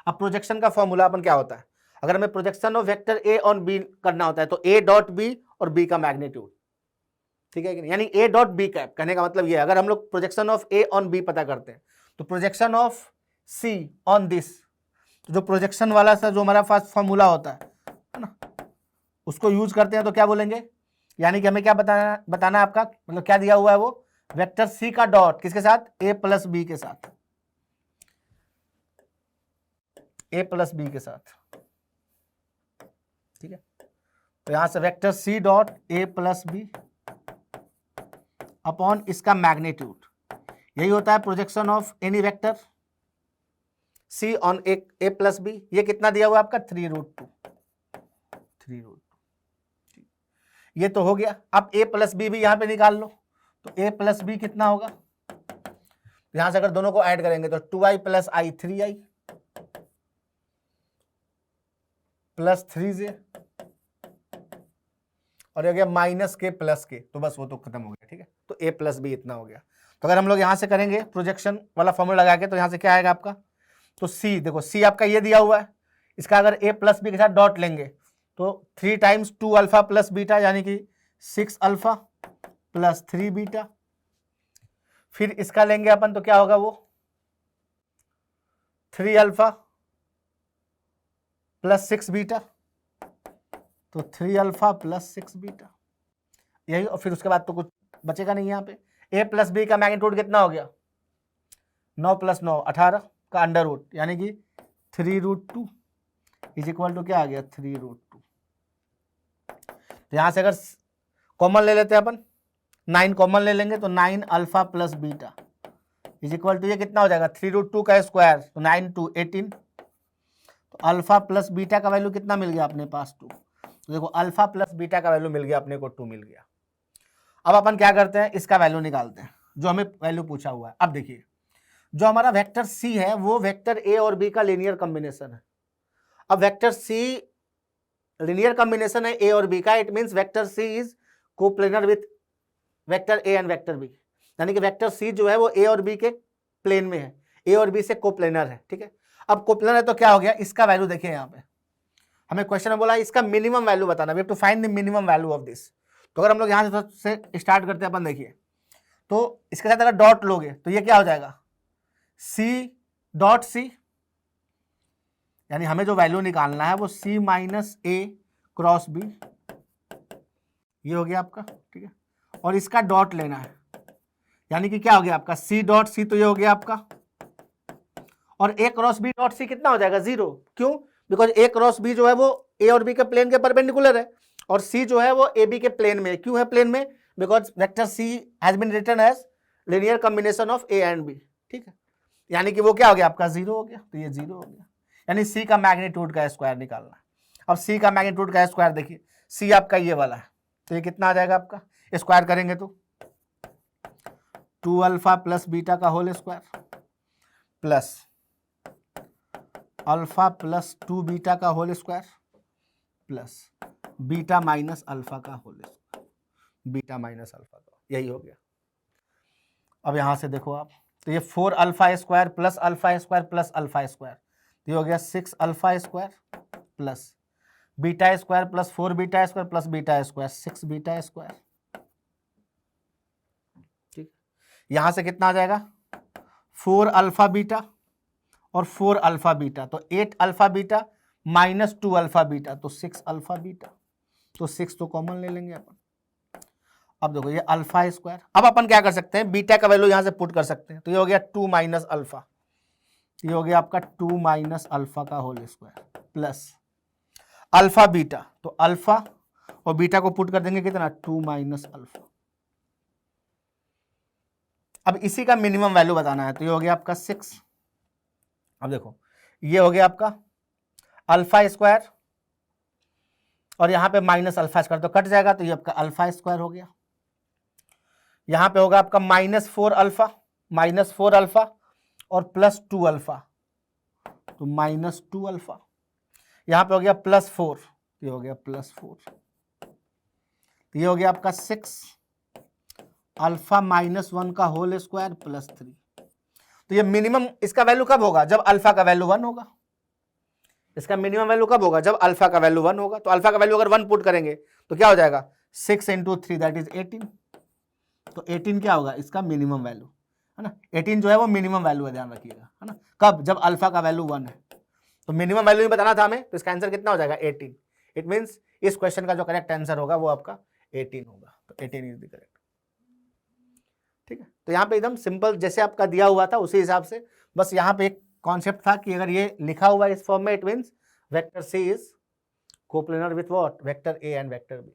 अब प्रोजेक्शन का फॉर्मूला अपन क्या होता है? अगर हमें projection of vector A on B करना होता है तो ए डॉट बी और बी का मैग्नीट्यूड, ठीक है कि नहीं? यानी ए डॉट बी कैप, कहने का मतलब ये है, अगर हम लोग projection of A on B पता करते हैं तो projection of C on this, तो जो प्रोजेक्शन वाला सा जो हमारा पास फॉर्मूला होता है ना, उसको यूज करते हैं तो क्या बोलेंगे? यानी कि हमें क्या बताना है आपका, मतलब क्या दिया हुआ है वो? वेक्टर सी का डॉट किसके साथ? ए प्लस बी के साथ, ए प्लस बी के साथ, ठीक है। तो यहां से vector C dot A plus B upon इसका मैग्नीट्यूड, यही होता है projection of any vector C on A plus B. ये कितना दिया हुआ है आपका? 3√2, 3√2, ये तो हो गया। अब ए प्लस बी भी यहां पे निकाल लो, तो ए प्लस बी कितना होगा? यहां से अगर दोनों को ऐड करेंगे तो 2i प्लस आई 3i प्लस 3j, और हो गया माइनस के प्लस के, तो बस वो तो खत्म हो गया, ठीक है। तो ए प्लस बी इतना हो गया। तो अगर हम लोग यहां से करेंगे प्रोजेक्शन वाला फॉर्मूला लगा के, तो यहां से क्या आएगा आपका? तो सी, देखो सी आपका ये दिया हुआ है, इसका अगर ए प्लस बी के साथ डॉट लेंगे तो 3 टाइम्स 2 अल्फा प्लस बीटा, यानी कि 6 अल्फा प्लस 3 बीटा। फिर इसका लेंगे अपन तो क्या होगा वो? 3 अल्फा प्लस 6 बीटा, तो 3 अल्फा प्लस 6 बीटा, यही। और फिर उसके बाद तो कुछ बचेगा नहीं यहाँ पे। ए प्लस बी का मैग्नीट्यूड कितना हो गया? 9 प्लस 9 18 का अंडर रूट, यानी कि 3√2 इज इक्वल टू क्या आ गया? 3√2। तो यहां से अगर कॉमन ले लेते हैं अपन, 9 कॉमन ले लेंगे तो 9 alpha plus beta is equal to ये कितना हो जाएगा? 3√2 का स्क्वायर, तो 9 2 18। तो अल्फा प्लस बीटा का वैल्यू कितना मिल गया अपने पास? 2। तो देखो अल्फा प्लस बीटा का वैल्यू मिल गया अपने को, 2 मिल गया। अब अपन क्या करते हैं? इसका वैल्यू निकालते हैं, जो हमें वैल्यू पूछा हुआ है। अब देखिए, जो हमारा वेक्टर सी है वो वेक्टर ए और बी का लीनियर कॉम्बिनेशन है। अब वेक्टर सी लीनियर कॉम्बिनेशन है ए और बी का, it means vector C is coplanar with vector A and vector B, यानी कि वेक्टर सी जो है वो ए और बी के प्लेन में है, ए और बी से कोप्लेनर है, ठीक है। अब कोप्लेनर है तो क्या हो गया? इसका वैल्यू देखिए, यहाँ पे हमें क्वेश्चन में बोला इसका मिनिमम वैल्यू बताना, we have to find the minimum value of this. तो अगर हम लोग यहाँ से स्टार्ट करते हैं अपन, देखिए तो इसके साथ अगर डॉट लोगे तो ये क्या हो जाएगा? सी डॉट सी यानी हमें जो वैल्यू निकालना है वो C minus A cross B, ये हो गया आपका, ठीक है। और इसका डॉट लेना है, यानी कि क्या हो गया आपका C डॉट C, तो ये हो गया आपका, और A cross B dot C कितना हो जाएगा 0, क्यों? बिकॉज A क्रॉस B जो है वो A और B के प्लेन के परपेंडिकुलर है, और C जो है वो AB के प्लेन में, क्यों है प्लेन में? Because vector C has been written as linear combination of A and B, ठीक है। यानी कि वो क्या हो गया आपका 0 हो गया, तो ये 0 हो गया, यानी C का मैग्नीट्यूड का स्क्वायर निकालना है। अब C का मैग्नीट्यूड का स्क्वायर देखिए, C आपका ये वाला है, तो ये कितना आ जाएगा आपका, स्क्वायर करेंगे तो 2 अल्फा प्लस बीटा का whole square plus alpha plus 2 beta का whole square plus beta minus alpha का whole square, beta minus alpha का, यही हो गया। अब यहां से देखो आप, तो ये 4 alpha square plus alpha square plus alpha square, तो ये हो गया 6 alpha square plus beta square plus 4 beta square plus beta square 6 beta square, ठीक। यहां से कितना आ जाएगा 4 अल्फा बीटा और 4 अल्फा बीटा, तो 8 alpha beta minus 2 alpha beta, तो 6 अल्फा बीटा, तो 6 तो कॉमन ले लेंगे अपन। अब देखो ये अल्फा स्क्वायर, अब अपन क्या कर सकते हैं, बीटा का वैल्यू यहां से पुट कर सकते हैं, तो ये हो गया 2 माइनस अल्फा, ये हो गया आपका 2 माइनस अल्फा का whole square plus alpha beta, तो अल्फा और बीटा को पुट कर देंगे कितना 2 माइनस अल्फा। अब इसी का मिनिमम वैल्यू बताना है, तो ये हो गया आपका 6। अब देखो ये हो गया आपका अल्फा स्क्वायर और यहां पे माइनस अल्फा स्क्वायर, तो कट जाएगा, तो ये आपका अल्फा स्क्वायर हो गया। यहां पे होगा आपका -4 अल्फा और +2 अल्फा, तो -2 अल्फा। यहां पे हो गया +4, ये हो गया +4, तो ये हो गया आपका 6 अल्फा -1 का होल स्क्वायर +3। तो ये मिनिमम इसका वैल्यू कब होगा, जब अल्फा का वैल्यू 1 होगा। इसका मिनिमम वैल्यू कब होगा, जब अल्फा का वैल्यू 1 होगा। तो अल्फा का वैल्यू अगर 1 पुट करेंगे तो क्या हो जाएगा 6 × 3 दैट इज 18, तो 18 क्या होगा इसका मिनिमम वैल्यू, है ना। 18 जो है वो मिनिमम वैल्यू है, ध्यान रखिएगा, है ना। कब, जब अल्फा का वैल्यू 1 है, तो मिनिमम वैल्यू ही बताना था हमें, तो इसका आंसर कितना हो जाएगा 18। इट मीन्स इस क्वेश्चन का जो करेक्ट आंसर होगा वो आपका 18 होगा, तो 18 इज द करेक्ट, ठीक है। तो यहाँ पे एकदम सिंपल जैसे आपका दिया हुआ था उसी हिसाब से, बस यहाँ पे एक कॉन्सेप्ट था कि अगर ये लिखा हुआ है इस फॉर्म में, it means vector C is coplanar with what, vector A and vector B.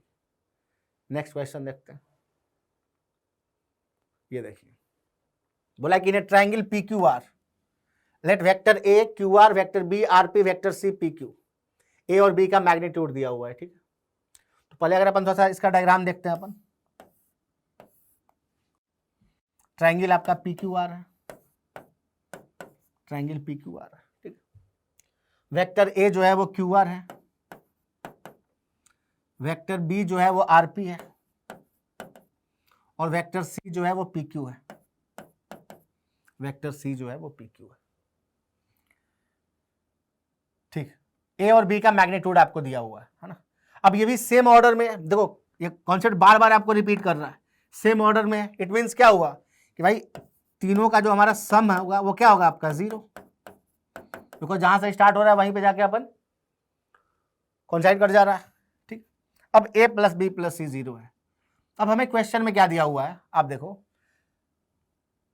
Next question देखते हैं। ये देखिए, बोला कि in a triangle P Q R let vector A Q R, vector B R P, vector C P Q, A और बी का मैग्नीट्यूड दिया हुआ है, ठीक है। तो पहले अगर अपन थोड़ा सा इसका डायग्राम देखते हैं अपन। ट्रायंगल आपका पी क्यू आर है, ट्रायंगल पी क्यू आर है, ठीक। वेक्टर ए जो है वो क्यू आर है, वेक्टर बी जो है वो आर पी है, और वेक्टर सी जो है वो पी क्यू है, वेक्टर सी जो है वो पी क्यू है, ठीक। ए और बी का मैग्नीट्यूड आपको दिया हुआ है ना। अब ये भी सेम ऑर्डर में, देखो ये कॉन्सेप्ट बार बार आपको रिपीट कर रहा है, सेम ऑर्डर में। इट मीन्स क्या हुआ कि भाई तीनों का जो हमारा सम होगा वो क्या होगा आपका 0, बिकॉज जहां से स्टार्ट हो रहा है वहीं पे जाके अपन कॉन्साइड कर जा रहा है, ठीक। अब a प्लस बी प्लस सी 0 है। अब हमें क्वेश्चन में क्या दिया हुआ है, आप देखो,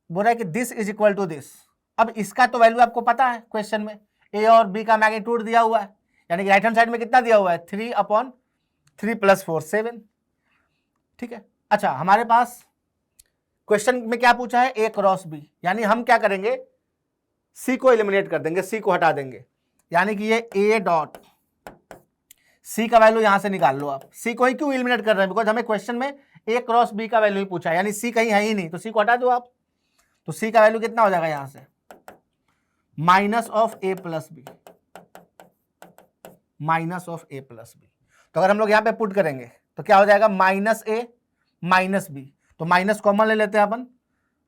बोल रहा है कि this is equal to this. अब इसका तो वैल्यू आपको पता है, क्वेश्चन में a और b का मैग्नीट्यूड दिया हुआ है, यानी कि राइट हैंड साइड में कितना दिया हुआ है 3/3 + 4 7, ठीक है। अच्छा, हमारे पास क्वेश्चन में क्या पूछा है a क्रॉस b, यानी हम क्या करेंगे c को एलिमिनेट कर देंगे, c को हटा देंगे, यानी कि ये a डॉट c का वैल्यू यहां से निकाल लो आप। c को ही क्यों एलिमिनेट कर रहे हैं, बिकॉज हमें क्वेश्चन में a क्रॉस b का वैल्यू ही पूछा है, यानी c कहीं है ही नहीं, तो c को हटा दो आप। तो c का वैल्यू कितना हो जाएगा यहां से minus of a plus B, minus of a plus B. तो अगर हम लोग यहां पे पुट करेंगे तो क्या हो जाएगा -a -b, तो माइनस कॉमन ले लेते हैं अपन,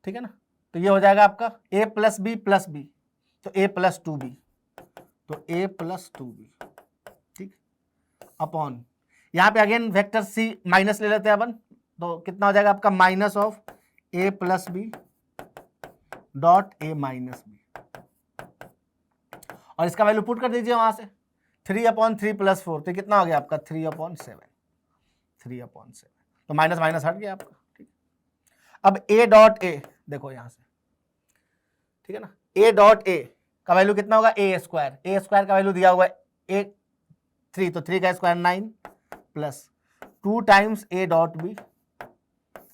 ठीक है ना। तो ये हो जाएगा आपका a plus B plus B, तो a प्लस 2b, तो a प्लस 2b, ठीक, अपॉन यहां पे अगेन वेक्टर c माइनस ले लेते हैं अपन, तो कितना हो जाएगा आपका minus of a plus B dot a minus B. और इसका वैल्यू पुट कर दीजिए वहां से 3/3 + 4, तो कितना हो गया आपका 3/7, 3/7, तो माइनस माइनस हट गया आपका। ठीक, अब a डॉट ए देखो यहां से, ठीक है ना, a डॉट ए का वैल्यू कितना होगा a स्क्वायर का वैल्यू दिया हुआ है 3, तो 3 का स्क्वायर 9 प्लस 2 times a dot B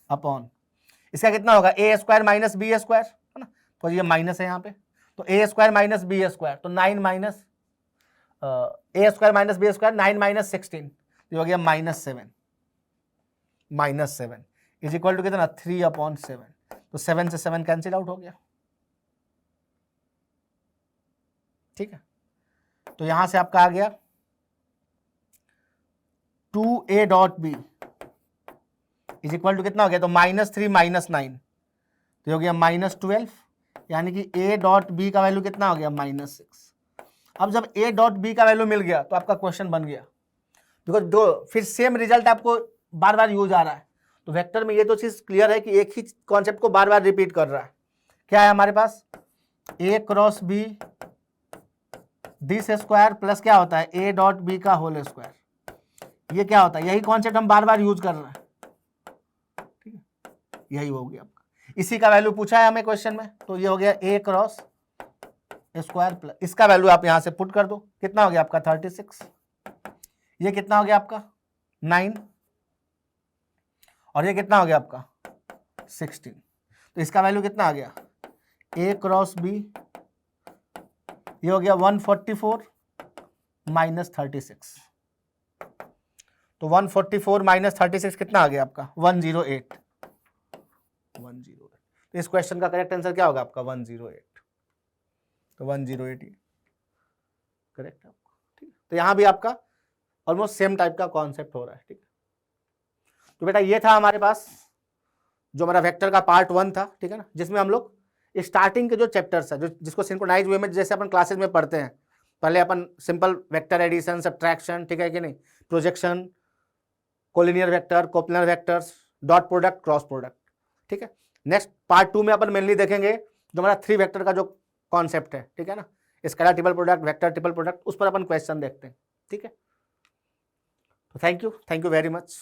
upon, इसका कितना होगा a square minus B square, है ना, तो ये माइनस है यहाँ पे, तो a square minus B square, तो 9 minus a square minus B square 9 minus 16, तो हो गया -7 इज इक्वल टू कितना 3/7, तो 7 से 7 कैंसिल आउट हो गया। ठीक है, तो यहां से आपका आ गया 2a dot B is equal to कितना हो गया, तो -3 -9, तो हो गया -12, यानी कि a डॉट बी का वैल्यू कितना हो गया -6। अब जब a डॉट बी का वैल्यू मिल गया तो आपका क्वेश्चन बन गया, बिकॉज दो फिर सेम रिजल्ट आपको बार बार यूज आ रहा है, तो वेक्टर में ये तो चीज क्लियर है कि एक ही कॉन्सेप्ट को बार बार रिपीट कर रहा है। क्या है हमारे पास a cross B this square plus क्या होता है a डॉट बी का होल स्क्वायर, ये क्या होता है, यही कॉन्सेप्ट हम बार बार यूज कर रहे हैं। ठीक है, यही हो गया आपका, इसी का वैल्यू पूछा है हमें क्वेश्चन में, तो ये हो गया a क्रॉस स्क्वायर प्लस, इसका वैल्यू आप यहां से पुट कर दो, कितना हो गया आपका 36, ये कितना हो गया आपका 9, और ये कितना हो गया आपका 16, तो इसका वैल्यू कितना आ गया a क्रॉस b, ये हो गया 144 माइनस 36, तो 144 माइनस 36 कितना आ गया आपका 108, तो इस क्वेश्चन का करेक्ट आंसर क्या होगा आपका 108, तो 108 करेक्ट आपको। ठीक है, तो यहां भी आपका ऑलमोस्ट सेम टाइप का कॉन्सेप्ट हो रहा है। ठीक है, तो बेटा ये था हमारे पास जो हमारा वेक्टर का पार्ट 1 था, ठीक है ना, जिसमें हम लोग स्टार्टिंग के जो चैप्टर्स है, जो जिसको सिंक्रोनाइज वे में जैसे अपन क्लासेस में पढ़ते हैं, पहले अपन सिंपल वेक्टर एडिशन सब्ट्रैक्शन, ठीक है कि नहीं, projection, collinear vector, coplanar vectors, dot product, cross product. ठीक है, नेक्स्ट पार्ट 2 में अपन मेनली देखेंगे जो हमारा 3 वेक्टर का जो कॉन्सेप्ट है, ठीक है ना, scalar triple product, vector triple product, उस पर अपन क्वेश्चन देखते हैं। ठीक है, तो थैंक यू वेरी मच।